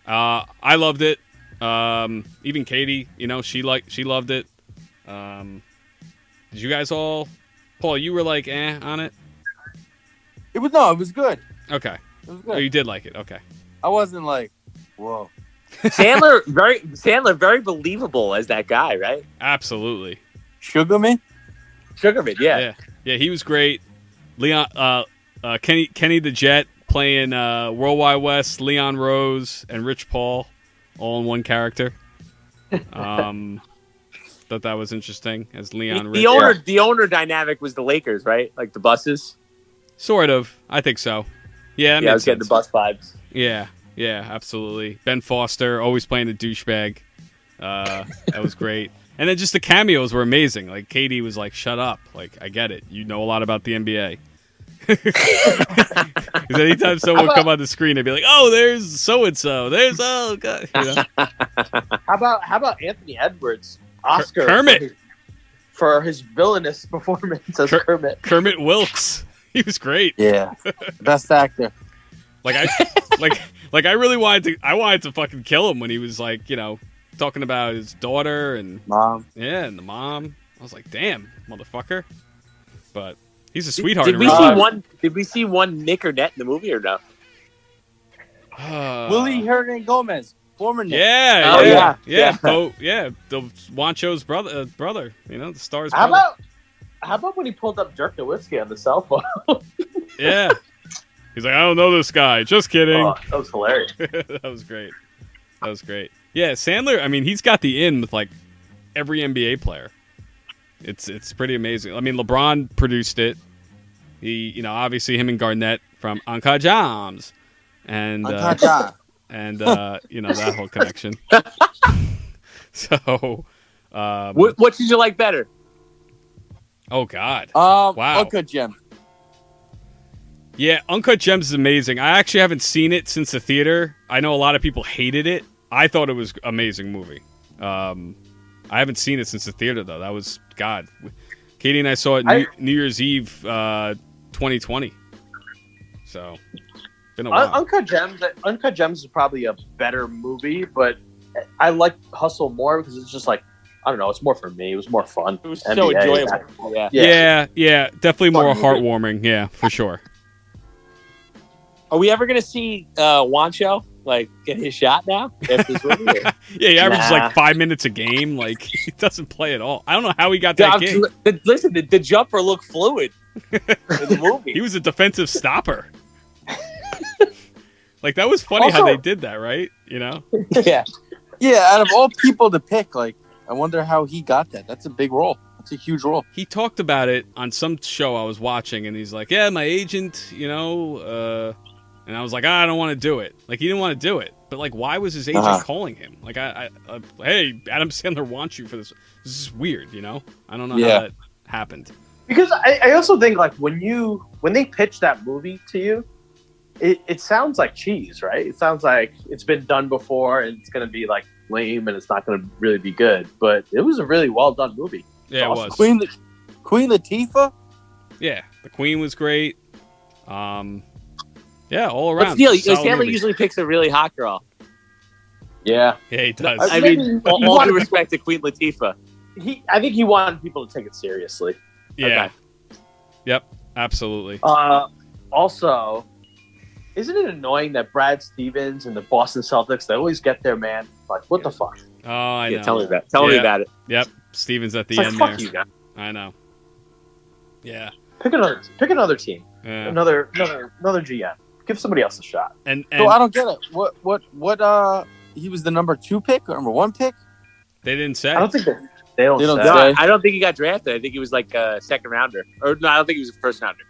I loved it. Even Katie, she loved it. Did you guys all? Paul, you were like, on it. It was good. Okay. It was Oh, good. you did like it. Okay. I wasn't like, whoa. Sandler very believable as that guy, right? Absolutely. Sugarman? Sugarman, yeah. Yeah, he was great. Leon, Kenny the Jet playing World Wide West, Leon Rose, and Rich Paul, all in one character. Thought that was interesting as Leon. The owner dynamic was the Lakers, right? Like the buses. Sort of. I think so. Yeah, that I made was getting the sense. bus vibes. Yeah, absolutely. Ben Foster always playing the douchebag. That was great. And then just the cameos were amazing. Like Katie was like, "Shut up! Like I get it. You know a lot about the NBA." Because anytime someone would come on the screen, they'd be like, "Oh, there's so and so. There's God." how about Anthony Edwards, Oscar Kermit. for his villainous performance as Kermit? Kermit Wilkes. He was great. Yeah. Best actor. Like I really wanted to fucking kill him when he was like, talking about his daughter and Mom. and the mom. I was like, damn, motherfucker. But he's a sweetheart. Did in we real see life. one? Did we see one Nick or Net in the movie or no? Willie Hernan Gomez. former Knick. Yeah, Oh, yeah, yeah. the Wancho's brother. You know, the star's How brother. about when he pulled up Dirk Nowitzki on the cell phone? Yeah. He's like, I don't know this guy. Just kidding. Oh, that was hilarious. That was great. Yeah, Sandler, I mean, he's got the in with like every NBA player. It's pretty amazing. I mean, LeBron produced it. He, you know, obviously him and Garnett from Uncut Gems. And and you know, that whole connection. So What did you like better? oh god. Wow. Uncut Gem. Yeah, Uncut Gems is amazing. I actually haven't seen it since the theater. I know a lot of people hated it. I thought it was an amazing movie. I haven't seen it since the theater, though. That was, God. Katie and I saw it New Year's Eve 2020. So, been a while. Uncut Gems is probably a better movie, but I like Hustle more because it's just like, I don't know, it's more for me. It was more fun. It was so enjoyable. Yeah. Definitely more Fun movie. heartwarming. Yeah, for sure. Are we ever gonna see Wancho like get his shot now after this movie? Yeah, he averages like 5 minutes a game. Like, he doesn't play at all. I don't know how he got that game. Listen, the jumper looked fluid in the movie. He was a defensive stopper. Like, that was funny how they did that, right? You know? Yeah. Yeah, out of all people to pick, like, I wonder how he got that. That's a big role. That's a huge role. He talked about it on some show I was watching, and he's like, yeah, my agent, you know, and I was like, I don't want to do it. Like, he didn't want to do it. But, like, why was his agent calling him? Like, hey, Adam Sandler wants you for this. This is weird, you know? I don't know how that happened. Because I also think, like, when they pitch that movie to you, it sounds like cheese, right? It sounds like it's been done before and it's going to be, like, lame and it's not going to really be good. But it was a really well-done movie. Yeah, awesome. It was. Queen Latifah? Yeah, the Queen was great. Yeah, all around. Stanley usually picks a really hot girl. Yeah. Yeah, he does. I mean, all due respect to Queen Latifah. I think he wanted people to take it seriously. Yeah. Okay. Yep, absolutely. Also, isn't it annoying that Brad Stevens and the Boston Celtics, they always get their man? Like, what the fuck? Oh, I know. Tell me about it. Yep, Stevens at the It's end like, fuck there. you, guys. I know. Yeah. Pick another team. Yeah. Another GM. Give somebody else a shot. And So I don't get it. What he was the number 2 pick or number 1 pick? they didn't say. I don't think they don't They don't say. say. No, I don't think he got drafted. I think he was like a second rounder. Or no, I don't think he was a first rounder.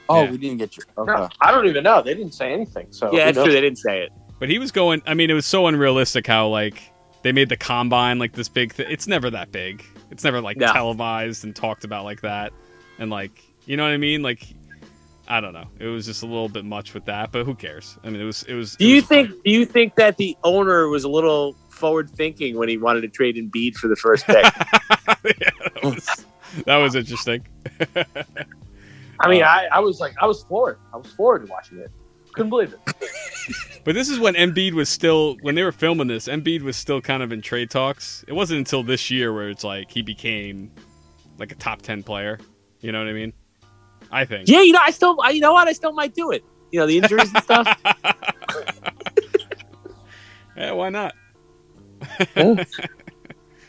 Oh, Yeah. we didn't get you. Okay. No, I don't even know. They didn't say anything. So Yeah, who that's knows? true. They didn't say it. But he was going. I mean, it was so unrealistic how like they made the combine like this big thing. It's never that big. It's never like No. televised and talked about like that. And like, you know what I mean? Like, I don't know. It was just a little bit much with that. But who cares? I mean, it was. Do you think that the owner was a little forward thinking when he wanted to trade Embiid for the first pick? Yeah, that was interesting. I mean, I was floored. I was floored watching it. Couldn't believe it. But this is when Embiid was still, when they were filming this, Embiid was still kind of in trade talks. It wasn't until this year where it's like he became like a top 10 player. You know what I mean? I think. Yeah, you know what? I still might do it. You know, the injuries and stuff. Yeah, why not?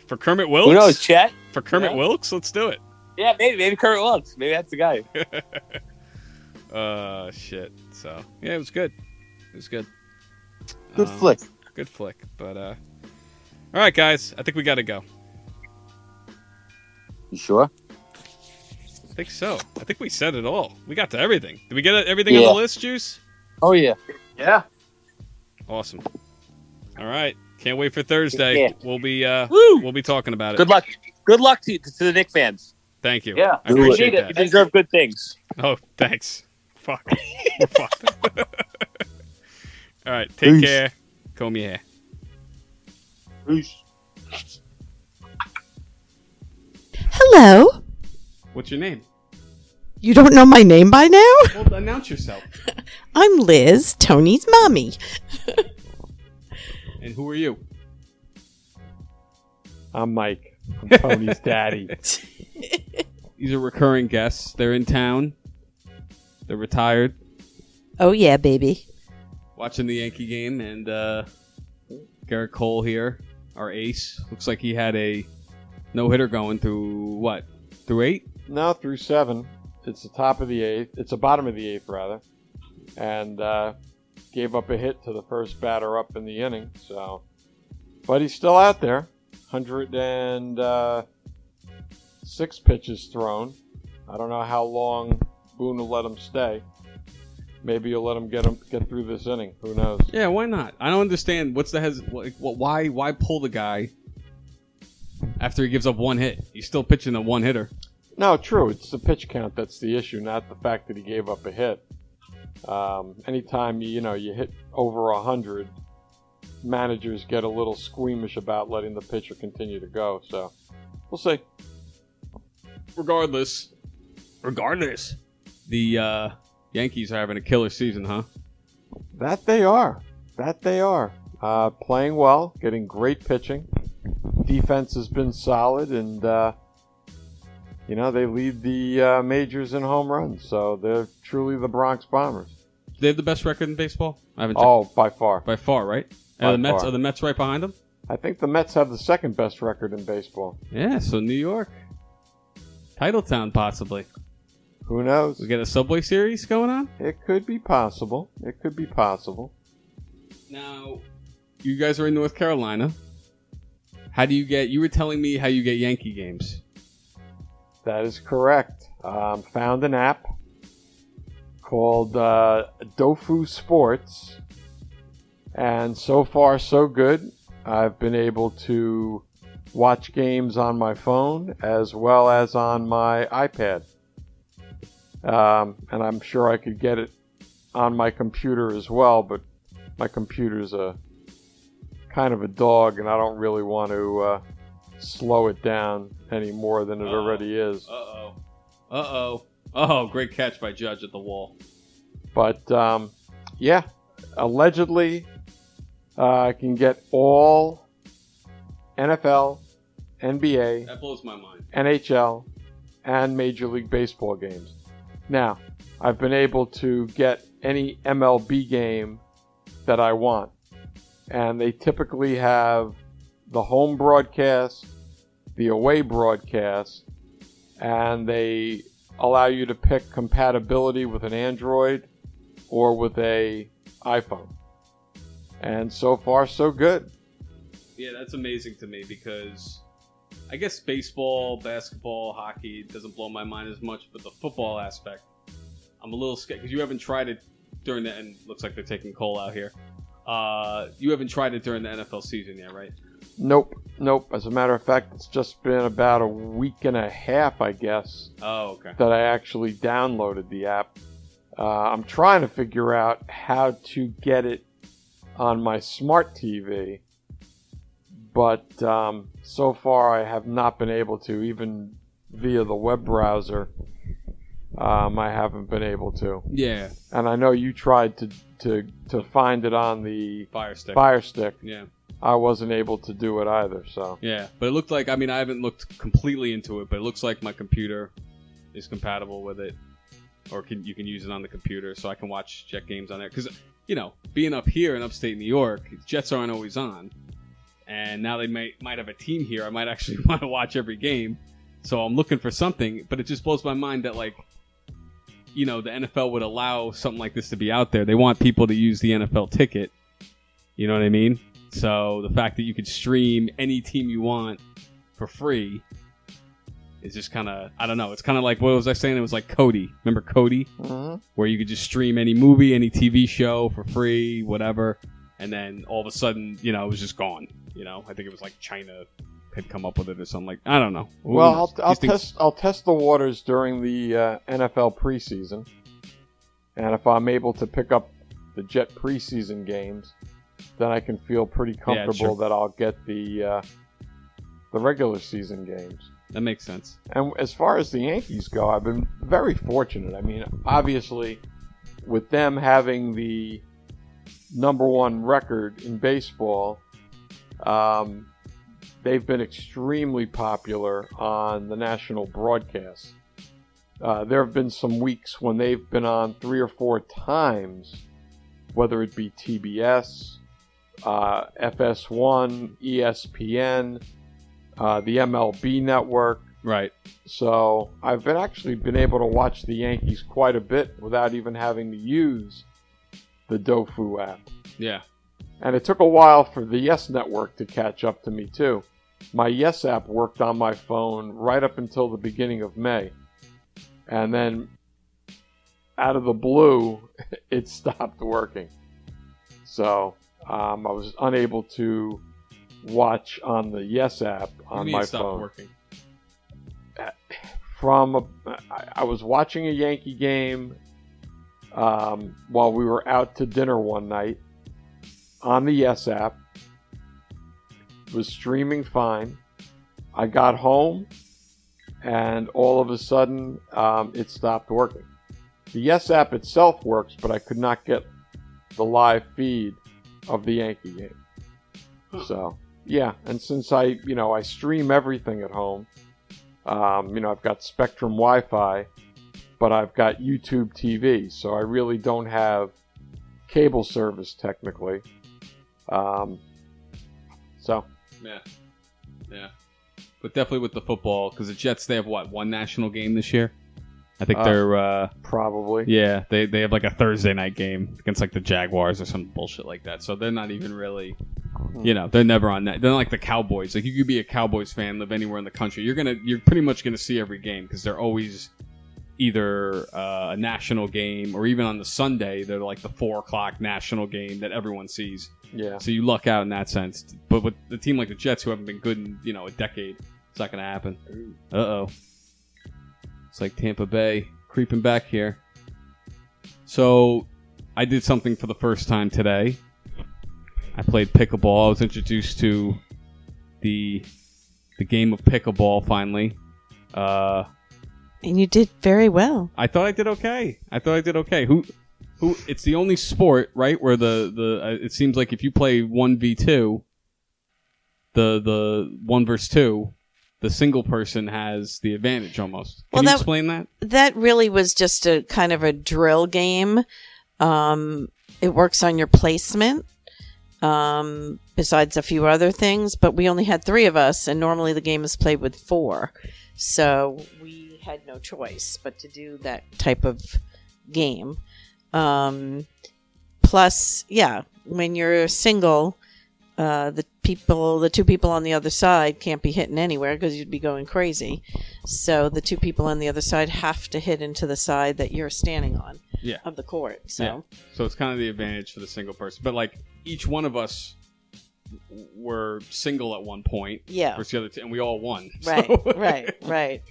For Kermit Wilkes? Who knows, Chet? For Kermit Wilkes? Let's do it. Yeah, maybe Kurt Wilkes. Maybe that's the guy. Shit. So, yeah, it was good. It was good. Good flick. Good flick. But, all right, guys. I think we got to go. You sure? I think so. I think we said it all. We got to everything. Did we get everything on the list, Juice? Oh, yeah. Yeah. Awesome. All right. Can't wait for Thursday. Yeah. We'll be talking about it. Good luck. Good luck to the Knicks fans. Thank you. Yeah. I appreciate You that. deserve good things. Oh, thanks. Fuck. We're fucked. All right. Take Peace. care. Comb your hair. Peace. Hello. What's your name? You don't know my name by now? Well, announce yourself. I'm Liz, Tony's mommy. And who are you? I'm Mike. I'm Tony's daddy. These are recurring guests. They're in town. They're retired. Oh, yeah, baby. Watching the Yankee game, and Garrett Cole here, our ace. Looks like he had a no-hitter going through what? Through 8? No, through 7. It's the top of the 8th. It's the bottom of the 8th, rather. And gave up a hit to the first batter up in the inning. So, but he's still out there. 106 pitches thrown. I don't know how long Boone will let him stay. Maybe you'll let him get through this inning. Who knows? Yeah, why not? I don't understand. Why pull the guy after he gives up 1 hit? He's still pitching a 1-hitter. No, true. It's the pitch count that's the issue, not the fact that he gave up a hit. Anytime you hit over 100, managers get a little squeamish about letting the pitcher continue to go. So we'll see. Regardless, the Yankees are having a killer season, huh? That they are. Playing well, getting great pitching. Defense has been solid, and they lead the majors in home runs. So they're truly the Bronx Bombers. They have the best record in baseball? I haven't checked. By far. By far, right? And are the Mets right behind them? I think the Mets have the second best record in baseball. Yeah, so New York. Titletown, possibly. Who knows? We get a Subway Series going on? It could be possible. Now, you guys are in North Carolina. You were telling me how you get Yankee games. That is correct. Found an app called Dofu Sports. And so far, so good. I've been able to watch games on my phone as well as on my iPad. And I'm sure I could get it on my computer as well, but my computer's a kind of a dog, and I don't really want to slow it down any more than it already is. Oh, great catch by Judge at the wall. But, yeah, allegedly, I can get all NFL, NBA, that blows my mind. NHL, and Major League Baseball games. Now, I've been able to get any MLB game that I want. And they typically have the home broadcast, the away broadcast, and they allow you to pick compatibility with an Android or with a iPhone. And so far, so good. Yeah, that's amazing to me because I guess baseball, basketball, hockey doesn't blow my mind as much, but the football aspect, I'm a little scared because you haven't tried it during the, and looks like they're taking Cole out here. You haven't tried it during the NFL season yet, right? Nope. As a matter of fact, it's just been about a week and a half, I guess. Oh, okay. That I actually downloaded the app. I'm trying to figure out how to get it on my smart TV, but so far I have not been able to, even via the web browser. I haven't been able to. Yeah. And I know you tried to find it on the Fire Stick. Yeah. I wasn't able to do it either, so. Yeah, but it looked like, I haven't looked completely into it, but it looks like my computer is compatible with it. Or you can use it on the computer, so I can watch Jet games on there. Because, being up here in upstate New York, Jets aren't always on. And now they might have a team here. I might actually want to watch every game. So I'm looking for something, but it just blows my mind that, the NFL would allow something like this to be out there. They want people to use the NFL ticket. You know what I mean? So the fact that you could stream any team you want for free is just kind of, I don't know. It's kind of like, what was I saying? It was like Cody. Remember Cody? Mm-hmm. Where you could just stream any movie, any TV show for free, whatever. And then all of a sudden, it was just gone. I think it was like China had come up with it or something like, I don't know. Well, I'll test the waters during the NFL preseason. And if I'm able to pick up the Jet preseason games, then I can feel pretty comfortable that I'll get the regular season games. That makes sense. And as far as the Yankees go, I've been very fortunate. Obviously, with them having the #1 record in baseball, they've been extremely popular on the national broadcast. There have been some weeks when they've been on 3 or 4 times, whether it be TBS FS1, ESPN, the MLB network. Right. So I've been able to watch the Yankees quite a bit without even having to use the Dofu app. Yeah. And it took a while for the Yes Network to catch up to me too. My Yes app worked on my phone right up until the beginning of May. And then out of the blue, it stopped working. So I was unable to watch on the Yes app on my phone. Working? I was watching a Yankee game while we were out to dinner one night on the Yes app. It was streaming fine. I got home and all of a sudden it stopped working. The Yes app itself works, but I could not get the live feed of the Yankee game. So, yeah, and since I stream everything at home, I've got Spectrum Wi-Fi, but I've got YouTube TV, so I really don't have cable service technically. So. Yeah. But definitely with the football, because the Jets, they have one national game this year? I think they're probably. Yeah, they have like a Thursday night game against like the Jaguars or some bullshit like that. So they're not even really, they're never on that. They're not like the Cowboys. Like you could be a Cowboys fan, live anywhere in the country. You're pretty much gonna see every game because they're always either a national game or even on the Sunday they're like the 4:00 national game that everyone sees. Yeah. So you luck out in that sense. But with a team like the Jets who haven't been good in a decade, it's not gonna happen. Uh-oh. It's like Tampa Bay creeping back here. So I did something for the first time today. I played pickleball. I was introduced to the game of pickleball finally. And you did very well. I thought I did okay. Who? It's the only sport, right, where the it seems like if you play 1v2, the 1 versus 2. The single person has the advantage almost. Can you explain that? That really was just a kind of a drill game. It works on your placement, besides a few other things. But we only had 3 of us, and normally the game is played with 4. So we had no choice but to do that type of game. Plus, yeah, when you're single... the 2 people on the other side can't be hitting anywhere because you'd be going crazy. So the 2 people on the other side have to hit into the side that you're standing on of the court. So it's kind of the advantage for the single person. But like each one of us were single at one point. Yeah. Versus the other and we all won. Right, so. right.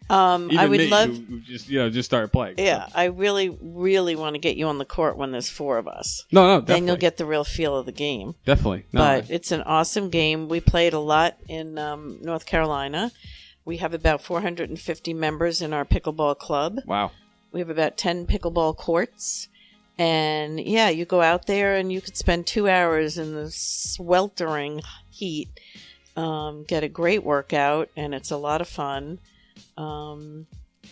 Even I would me, love who just started playing. Yeah, so. I really, really want to get you on the court when there's 4 of us. No, definitely. Then you'll get the real feel of the game. Definitely. But it's an awesome game. We played a lot in North Carolina. We have about 450 members in our pickleball club. Wow. We have about 10 pickleball courts. And, yeah, you go out there and you could spend 2 hours in the sweltering heat, get a great workout, and it's a lot of fun.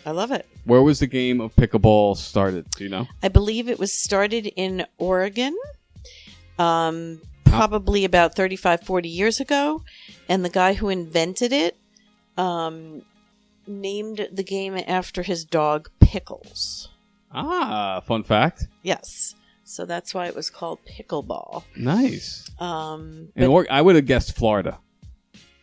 I love it. Where was the game of pickleball started? Do you know? I believe it was started in Oregon, probably about 35, 40 years ago. And the guy who invented it named the game after his dog, Pickles. Ah, fun fact. Yes. So that's why it was called pickleball. Nice. I would have guessed Florida.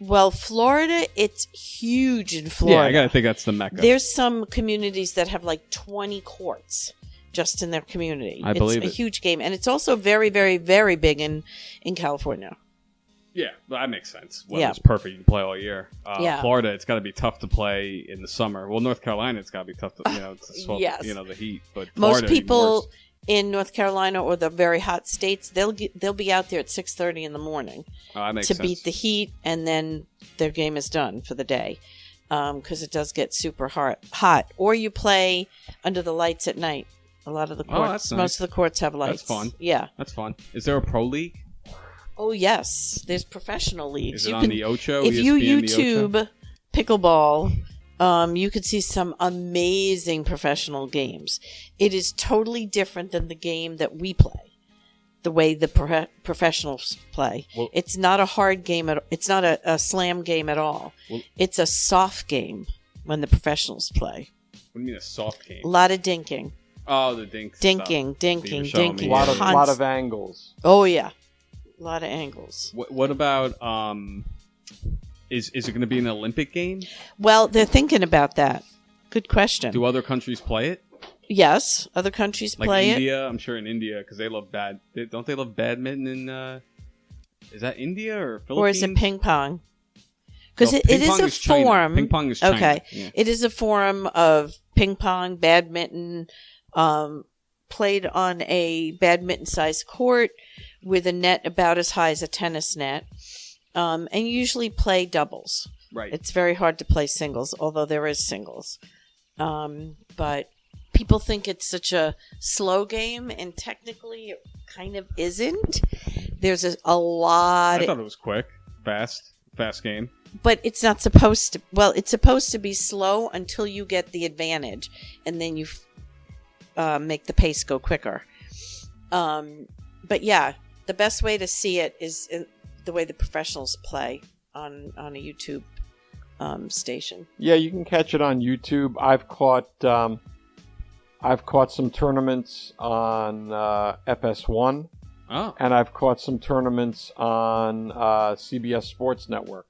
Well, Florida, it's huge in Florida. Yeah, I gotta think that's the Mecca. There's some communities that have like 20 courts just in their community. I believe it's a huge game. And it's also very, very, very big in California. Yeah, that makes sense. Well, it's perfect. You can play all year. Florida, it's got to be tough to play in the summer. Well, North Carolina, it's got to be tough to, swap, yes. The heat. But most Florida, people in North Carolina or the very hot states, they'll be out there at 6:30 in the morning to beat the heat, and then their game is done for the day because it does get super hot. Or you play under the lights at night. A lot of the courts, most of the courts have lights. That's fun. Yeah, that's fun. Is there a pro league? Oh yes, there's professional leagues. Is it on the Ocho? If you YouTube pickleball. You could see some amazing professional games. It is totally different than the game that we play. the way the professionals play. Well- It's not a hard game. It's not a slam game at all. Well- It's a soft game when the professionals play. What do you mean a soft game? A lot of dinking. Oh, the dink. Dinking, stuff. dinking, You were showing me, dinking. A lot yeah. of lot of angles. Oh, yeah. A lot of angles. What about is it going to be an Olympic game? Well, they're thinking about that. Good question. Do other countries play it? Yes, other countries Like play it. India? I'm sure in India because they love don't they love badminton in is that India or Philippines? Or is it ping pong? Because No, it ping is pong a China. form. Ping pong is China. Okay. Yeah. It is a form of ping pong, badminton, played on a badminton-sized court with a net about as high as a tennis net, and you usually play doubles. Right. It's very hard to play singles, although there is singles. But people think it's such a slow game, and technically it kind of isn't. There's a lot... I thought it was quick, fast game. But it's not supposed to... Well, it's supposed to be slow until you get the advantage, and then you make the pace go quicker. But yeah, the best way to see it is the way the professionals play on a YouTube station. Yeah, you can catch it on YouTube. I've caught some tournaments on FS1, and I've caught some tournaments on CBS Sports Network.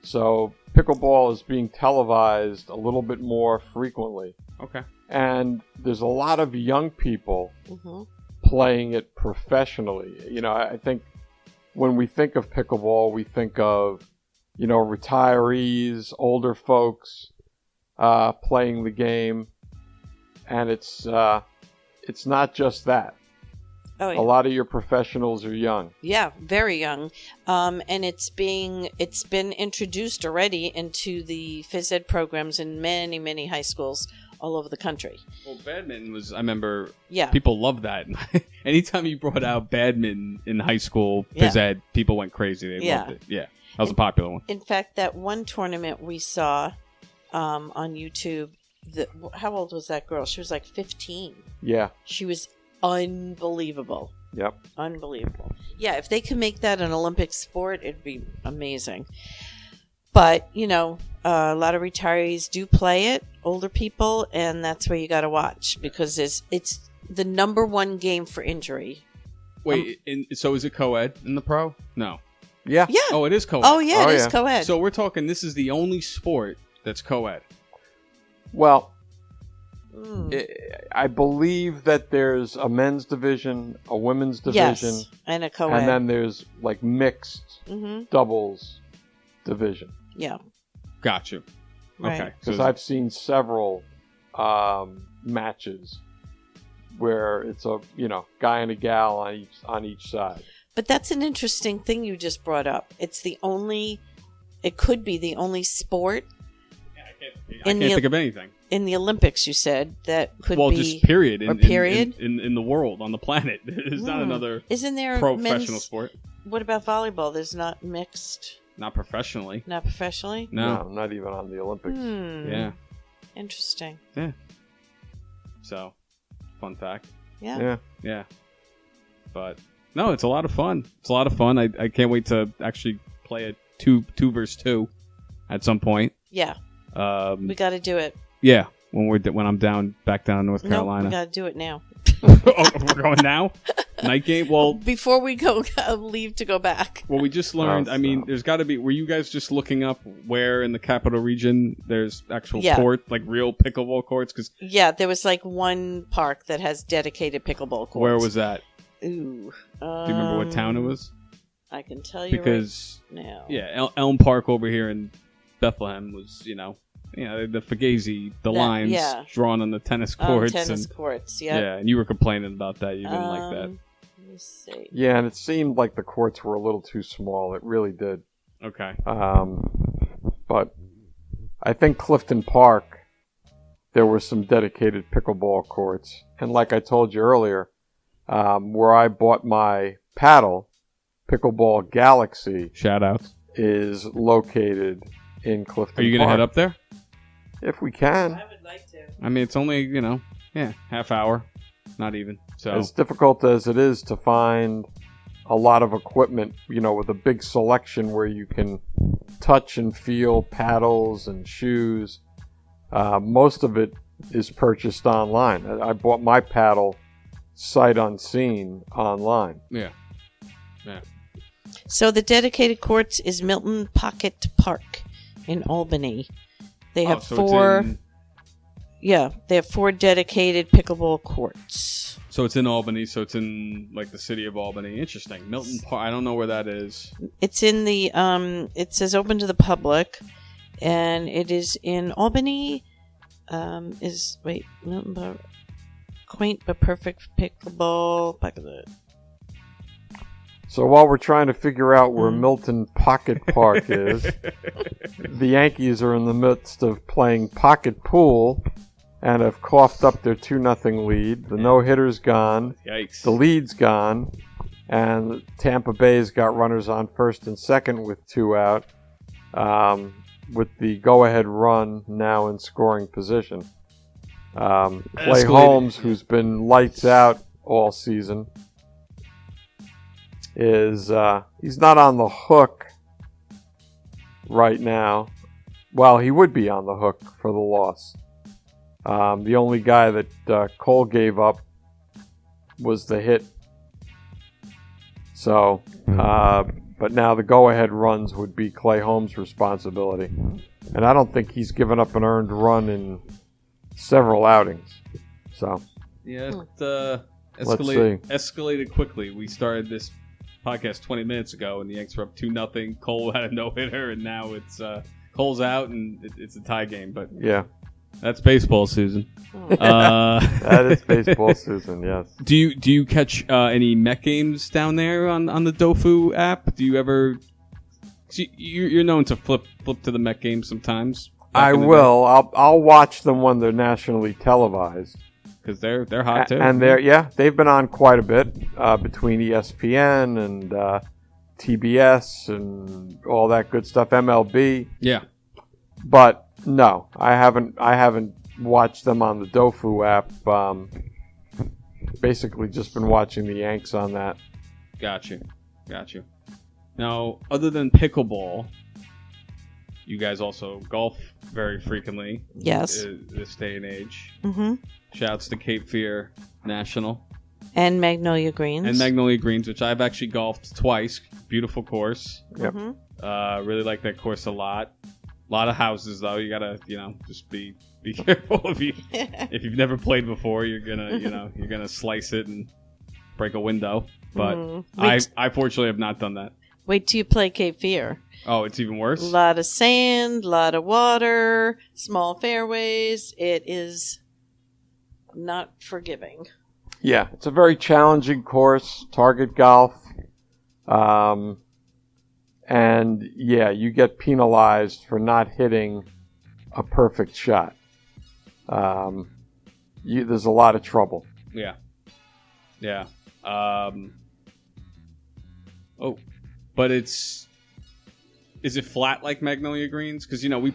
So pickleball is being televised a little bit more frequently. Okay. And there's a lot of young people Mm-hmm. playing it professionally. You know, I think when we think of pickleball, we think of, you know, retirees, older folks playing the game. And it's not just that. Oh, yeah. A lot of your professionals are young. Yeah, very young. And it's been introduced already into the phys ed programs in many, many high schools all over the country. Well, badminton was, I remember, Yeah. people loved that. Anytime you brought out badminton in high school, phys ed, people went crazy. They loved it. Yeah, that was a popular one. In fact, that one tournament we saw on YouTube, how old was that girl? She was like 15. Yeah. She was unbelievable. Yep. Unbelievable. Yeah, if they could make that an Olympic sport, it'd be amazing. But, you know, a lot of retirees do play it, older people, and that's where you got to watch because it's the number one game for injury. Wait, so is it co-ed in the pro? No. Yeah. Yeah. Oh, it is co-ed. Oh, yeah, it is yeah. co-ed. So we're talking, this is the only sport that's co-ed. Well, Mm. I believe that there's a men's division, a women's division, Yes, and a co-ed. and then there's like mixed Mm-hmm. doubles division. Yeah. Got you. Right. Okay. Because So I've seen several matches where it's a guy and a gal on each side. But that's an interesting thing you just brought up. It could be the only sport I can't think of anything. in the Olympics, you said, that could Well, be... just period. or period? In the world, on the planet. There's not another Isn't there professional sport. What about volleyball? There's not mixed, Not professionally. not professionally? No. Not even on the Olympics. Yeah. Interesting. So, fun fact. Yeah. Yeah. Yeah. But, no, it's a lot of fun. It's a lot of fun. I can't wait to actually play a 2 versus 2 at some point. Yeah. We got to do it. Yeah. When I'm back down in North No, Carolina. we got to do it now. Oh, we're going now? Night game? Well, Before we go leave to go back. we just learned. I mean, there's got to be. Were you guys just looking up where in the capital region there's actual court, like real pickleball courts? Because Yeah, there was like one park that has dedicated pickleball courts. where was that? Ooh. Do you remember what town it was? I can tell you Because right now. yeah, Elm Park over here in Bethlehem was the Fugazi, the lines drawn on the tennis courts. Tennis and, courts, yeah. Yeah, and you were complaining about that. You didn't like that. Let me see. Yeah, and it seemed like the courts were a little too small. It really did. Okay. But I think Clifton Park, there were some dedicated pickleball courts. And like I told you earlier, where I bought my paddle, Pickleball Galaxy, Shout out. is located in Clifton Park. Are you going to head up there? If we can. I would like to. I mean, it's only, half hour. not even. So as difficult as it is to find a lot of equipment, with a big selection where you can touch and feel paddles and shoes, most of it is purchased online. I bought my paddle sight unseen online. Yeah. So the dedicated courts is Milton Pocket Park in Albany. They have four. They have 4 dedicated pickleball courts. So it's in Albany. So it's in like the city of Albany. Interesting. Milton Park. I don't know where that is. It's in the. It says open to the public, and it is in Albany. Milton Park, quaint but perfect pickleball. So while we're trying to figure out where Milton Pocket Park is, the Yankees are in the midst of playing pocket pool and have coughed up their 2-0 lead. The no-hitter's gone. Yikes. The lead's gone. And Tampa Bay's got runners on first and second with 2 out, with the go-ahead run now in scoring position. Clay Holmes, who's been lights out all season, is he's not on the hook right now. Well, he would be on the hook for the loss. The only guy that Cole gave up was the hit. So, but now the go-ahead runs would be Clay Holmes' responsibility. And I don't think he's given up an earned run in several outings. So, yeah, escalated quickly. We started this podcast 20 minutes ago, and the Yanks were up 2-0. Cole had a no-hitter, and now it's Cole's out, and it's a tie game. But yeah, that's baseball, Susan. That is baseball, Susan. Yes. Do you catch any Met games down there on the Dofu app? Do you ever? You're known to flip to the Met games sometimes. I will. I'll watch them when they're nationally televised. Because they're hot too. And they've been on quite a bit between ESPN and TBS and all that good stuff, MLB. Yeah. But no, I haven't watched them on the Dofu app. Basically just been watching the Yanks on that. Got you. Now, other than pickleball, you guys also golf very frequently. Yes. This day and age. Mm-hmm. Shouts to Cape Fear National. And Magnolia Greens. Which I've actually golfed twice. Beautiful course. Yep. Mm-hmm. Really like that course a lot. A lot of houses, though. You gotta, just be careful if you've never played before. You're gonna slice it and break a window. But I fortunately have not done that. Wait till you play Cape Fear. Oh, it's even worse? A lot of sand, a lot of water, small fairways. It is not forgiving. Yeah, it's a very challenging course, target golf. And yeah, you get penalized for not hitting a perfect shot. There's a lot of trouble. Yeah. But is it flat like Magnolia Greens? Because we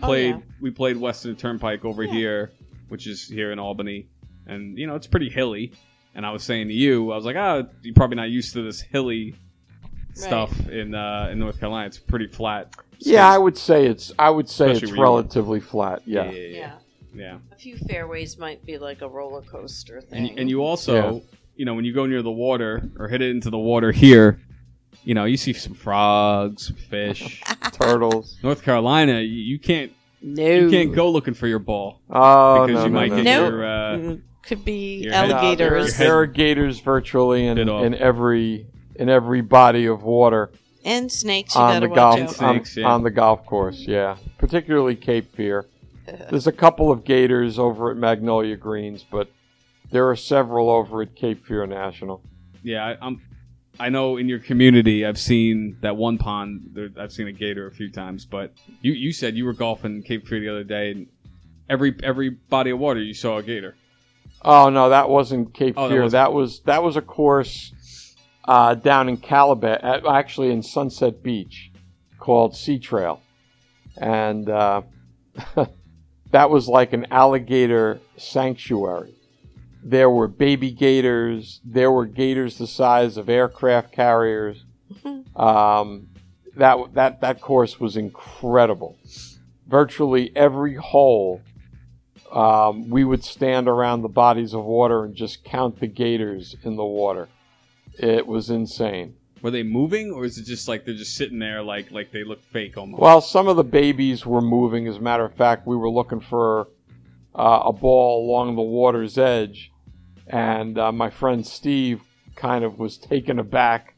played Western Turnpike over here, which is here in Albany, and it's pretty hilly. And I was saying to you, I was like, you're probably not used to this hilly stuff in North Carolina. It's pretty flat. Yeah, I would say it's Especially relatively flat. Yeah. A few fairways might be like a roller coaster thing. And you also, when you go near the water or hit it into the water here, you see some frogs, some fish, turtles. North Carolina, you can't go looking for your ball. Oh, because you might get your could be your alligators. There are gators virtually in every body of water. And snakes. You on gotta the watch golf out. on the golf course. Yeah, particularly Cape Fear. There's a couple of gators over at Magnolia Greens, but there are several over at Cape Fear National. Yeah, I know in your community, I've seen that one pond. I've seen a gator a few times, but you said you were golfing Cape Fear the other day, and every body of water you saw a gator. Oh no, that wasn't Cape Fear. That was a course down in Calabash, actually in Sunset Beach, called Sea Trail, and that was like an alligator sanctuary. There were baby gators. There were gators the size of aircraft carriers. That course was incredible. Virtually every hole, we would stand around the bodies of water and just count the gators in the water. It was insane. Were they moving, or is it just like they're just sitting there like they look fake almost? Well, some of the babies were moving. As a matter of fact, we were looking for a ball along the water's edge, and my friend Steve kind of was taken aback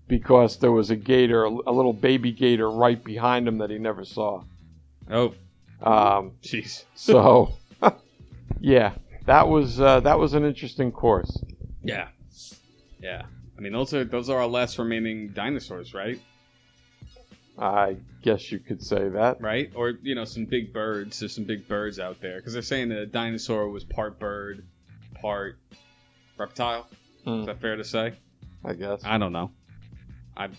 because there was a gator, a little baby gator right behind him that he never saw. Oh, jeez. So, yeah, that was an interesting course. Yeah. I mean, those are our last remaining dinosaurs, right? I guess you could say that. Right? Or, some big birds. There's some big birds out there. Because they're saying that a dinosaur was part bird, part reptile. Is that fair to say? I guess. I don't know. I'm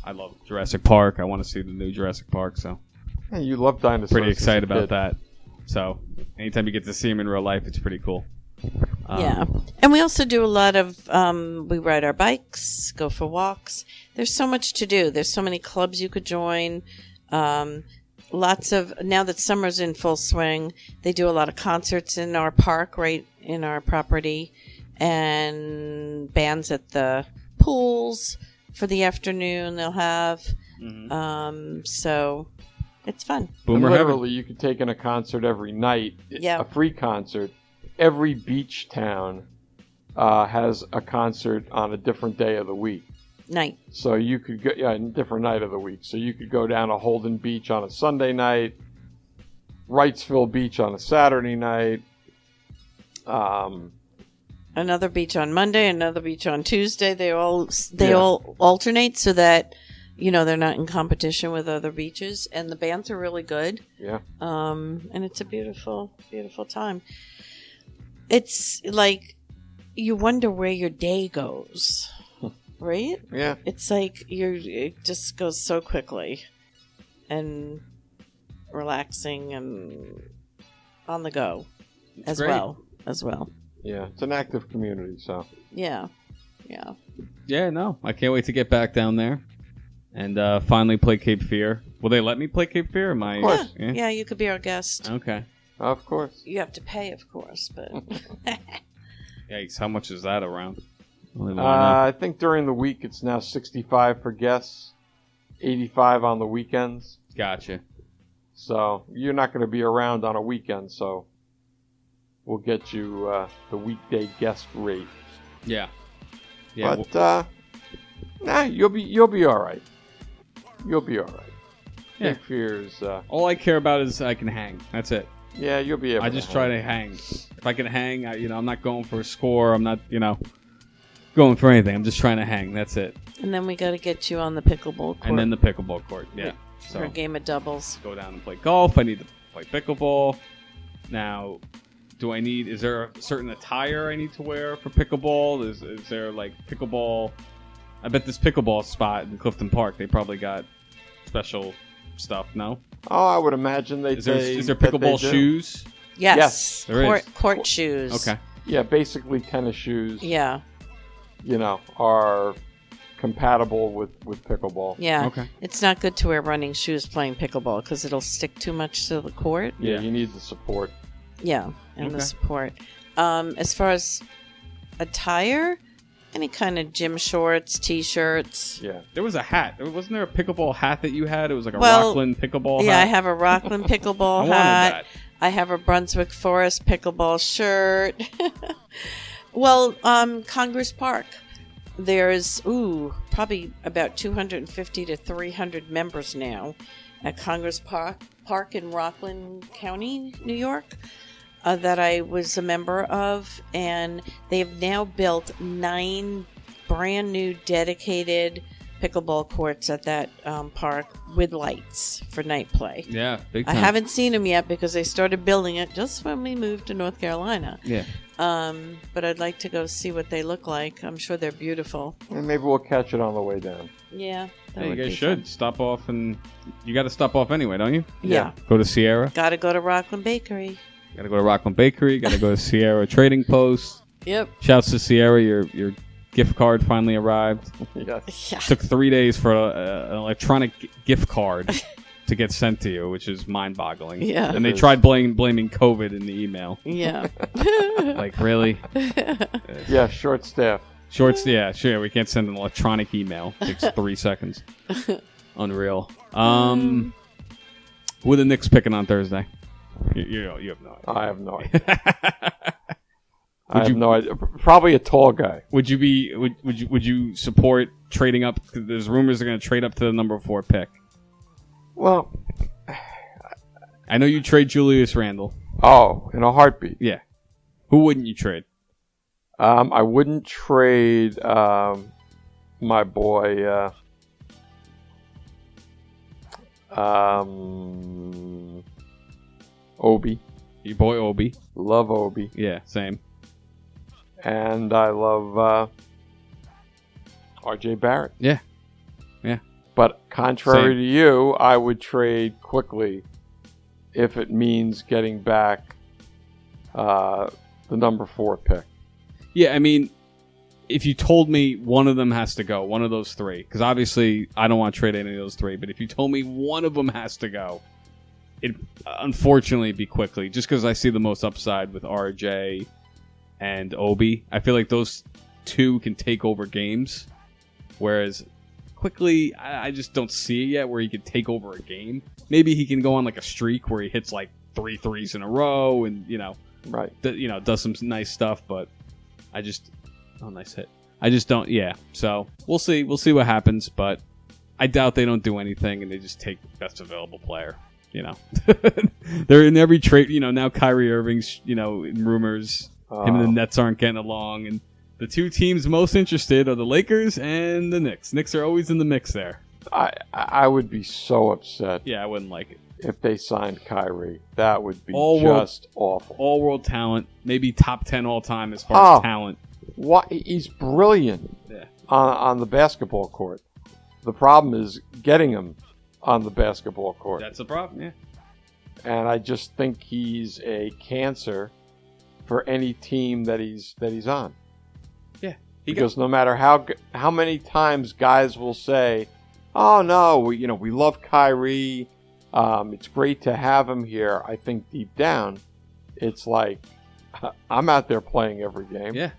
I love Jurassic Park. I want to see the new Jurassic Park, so. Yeah, you love dinosaurs. Pretty excited about that. So, anytime you get to see them in real life, it's pretty cool. Yeah. And we also do a lot of, we ride our bikes, go for walks. There's so much to do. There's so many clubs you could join. Lots of, now that summer's in full swing, they do a lot of concerts in our park, right in our property, and bands at the pools for the afternoon they'll have. So it's fun. Boomer literally, you could take in a concert every night, Yeah. a free concert. Every beach town has a concert on a different day of the week. Night. So you could go, a different night of the week. So you could go down to Holden Beach on a Sunday night, Wrightsville Beach on a Saturday night. Another beach on Monday, another beach on Tuesday. They all alternate so that they're not in competition with other beaches, and the bands are really good. Yeah. And it's a beautiful, beautiful time. It's like you wonder where your day goes, right? Yeah. It's like it just goes so quickly, and relaxing and on the go as great. well. Yeah, it's an active community, so. Yeah. Yeah, no. I can't wait to get back down there and finally play Cape Fear. Will they let me play Cape Fear? Am I? Of course. Yeah, you could be our guest. Okay. Of course. You have to pay, of course, but Yikes, how much is that around? I think during the week it's now $65 for guests, $85 on the weekends. Gotcha. So you're not going to be around on a weekend, so we'll get you the weekday guest rate. Yeah. But you'll be all right. You'll be all right. Yeah. Cape Fear's. All I care about is I can hang. That's it. Yeah, you'll be able. I just try to hang. If I can hang, I'm not going for a score. I'm not, going for anything. I'm just trying to hang. That's it. and then we got to get you on the pickleball court. And then the pickleball court. Yeah. For a game of doubles. Go down and play golf. I need to play pickleball. Now, is there a certain attire I need to wear for pickleball? Is there like pickleball? I bet this pickleball spot in Clifton Park, they probably got special stuff, no? Oh, I would imagine they. Is there pickleball shoes? Yes. There is. Court shoes. Okay. Yeah, basically tennis shoes. Yeah. Are compatible with pickleball. Yeah. Okay. It's not good to wear running shoes playing pickleball because it'll stick too much to the court. Yeah, you need the support. Yeah, and the Okay. support. As far as attire, any kind of gym shorts, t-shirts. Yeah. There was a hat. Wasn't there a pickleball hat that you had? It was like a Well, Rockland pickleball hat. Yeah, I have a Rockland pickleball I hat. wanted that. I have a Brunswick Forest pickleball shirt. Well, Congress Park. There's, probably about 250 to 300 members now at Congress Park in Rockland County, New York, that I was a member of. And they've now built 9 brand new dedicated pickleball courts at that park with lights for night play. Yeah, big I time. haven't seen them yet because they started building it just when we moved to North Carolina. Yeah. But I'd like to go see what they look like. I'm sure they're beautiful. And maybe we'll catch it on the way down. Yeah. Yeah, you guys should stop off, and you got to stop off anyway, don't you? Yeah. Go to Sierra. Got to go to Rockland Bakery. Gotta go to Rockland Bakery. Gotta go to Sierra Trading Post. Yep. Shouts to Sierra. Your gift card finally arrived. Yes. Yeah. Took 3 days for an electronic gift card to get sent to you, which is mind-boggling. Yeah. And they tried blaming COVID in the email. Yeah. Like, really? Yeah, short staff. Shorts, yeah, sure. We can't send an electronic email. Takes 3 seconds. Unreal. Who are the Knicks picking on Thursday? You have no idea. I have no idea. I have no idea. Probably a tall guy. Would you support trading up? 'Cause there's rumors they're going to trade up to the number 4 pick. Well, I know you trade Julius Randle. oh, in a heartbeat. Yeah. Who wouldn't you trade? I wouldn't trade my boy Obi. Your boy Obi. Love Obi. Yeah, same. And I love RJ Barrett. Yeah. Yeah. But contrary Same. to you, I would trade quickly if it means getting back the number 4 pick. Yeah, I mean, if you told me one of them has to go, one of those 3, because obviously I don't want to trade any of those 3, but if you told me one of them has to go, it'd unfortunately be quickly, just because I see the most upside with RJ and Obi. I feel like those 2 can take over games, whereas quickly, I just don't see it yet where he could take over a game. Maybe he can go on like a streak where he hits like 3 threes in a row and, Right. Does some nice stuff, but nice hit. I just don't, yeah. So we'll see. We'll see what happens, but I doubt they don't do anything and they just take best available player. They're in every trade. Now Kyrie Irving's, in rumors. Him and the Nets aren't getting along, and the 2 teams most interested are the Lakers and the Knicks. Knicks are always in the mix there. I would be so upset Yeah, I wouldn't like it. if they signed Kyrie. That would be All-world- just awful. All-world talent, maybe top 10 all-time as far as talent. Why, he's brilliant Yeah. on the basketball court. The problem is getting him on the basketball court. That's the problem, yeah. And I just think he's a cancer for any team that he's on. Yeah. Because no matter how many times guys will say, "Oh no, we love Kyrie. It's great to have him here." I think deep down, it's like, I'm out there playing every game. Yeah.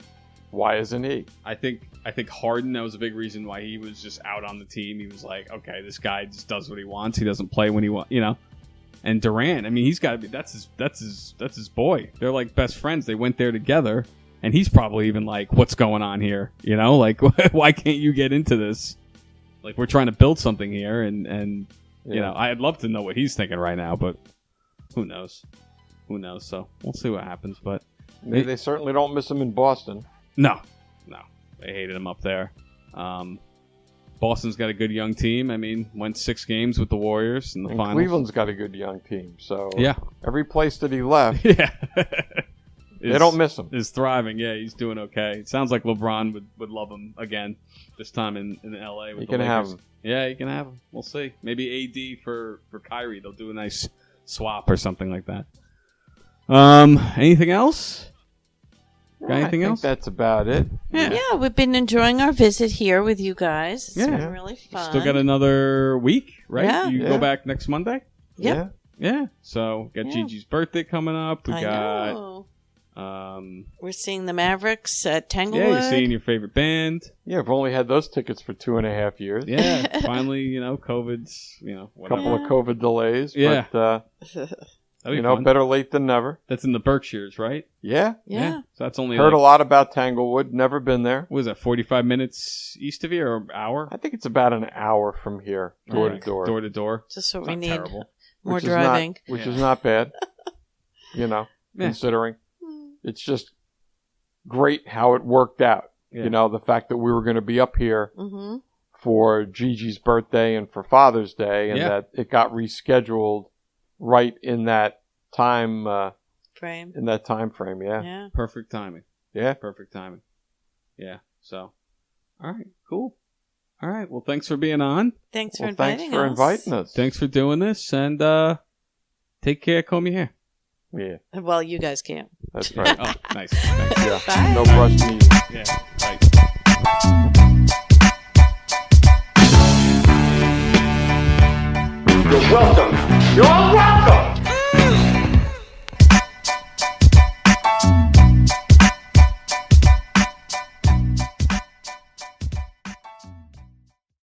Why isn't he? I think Harden, that was a big reason why he was just out on the team. He was like, okay, this guy just does what he wants. He doesn't play when he wants, And Durant, I mean, he's got to be, that's his boy. They're like best friends. They went there together, and he's probably even like, what's going on here? Like, why can't you get into this? Like, we're trying to build something here, and I'd love to know what he's thinking right now, but who knows? So we'll see what happens, but They certainly don't miss him in Boston. No, they hated him up there. Boston's got a good young team. I mean, went 6 games with the Warriors in the And finals. Cleveland's got a good young team. So Yeah. every place that he left, Yeah. they don't miss him. Is thriving. Yeah, he's doing okay. It sounds like LeBron would love him again, this time in LA with You the can Lakers. have him. Yeah, you can have him. We'll see. Maybe AD for Kyrie. They'll do a nice swap or something like that. Anything else? Got anything I think else? that's about it. Yeah, we've been enjoying our visit here with you guys. It's Yeah. been really fun. Still got another week, right? Yeah. You Yeah. go back next Monday? Yep. Yeah. So, got Yeah. Gigi's birthday coming up. We I got know. um We're seeing the Mavericks at yeah, Tanglewood. you're seeing your favorite band. Yeah, I've only had those tickets for 2.5 years. Yeah. Finally, COVID's, A whatever. couple of COVID delays. Yeah. But, That'd be fun. better late than never. That's in the Berkshires, right? Yeah. Yeah. So that's only Heard like, a lot about Tanglewood. Never been there. what is that, 45 minutes east of here or an hour? I think it's about an hour from here, door to door. Door to door. Just what It's we not need. terrible. More which driving. Is not, which Yeah. is not bad, Yeah. considering. It's just great how it worked out. Yeah. The fact that we were going to be up here Mm-hmm. for Gigi's birthday and for Father's Day, and Yeah. that it got rescheduled right in that time Frame. frame. Yeah. Yeah. Perfect timing. Yeah. Perfect timing. Yeah. So, all right. Cool. All right. Well, thanks for being on. Thanks for Well, inviting thanks for us. inviting us. Thanks for doing this, and take care. Comb your hair. Yeah, Well, you guys can't. that's right. Oh, nice. Nice. Yeah, Bye. no brush needed. Yeah, nice. You're welcome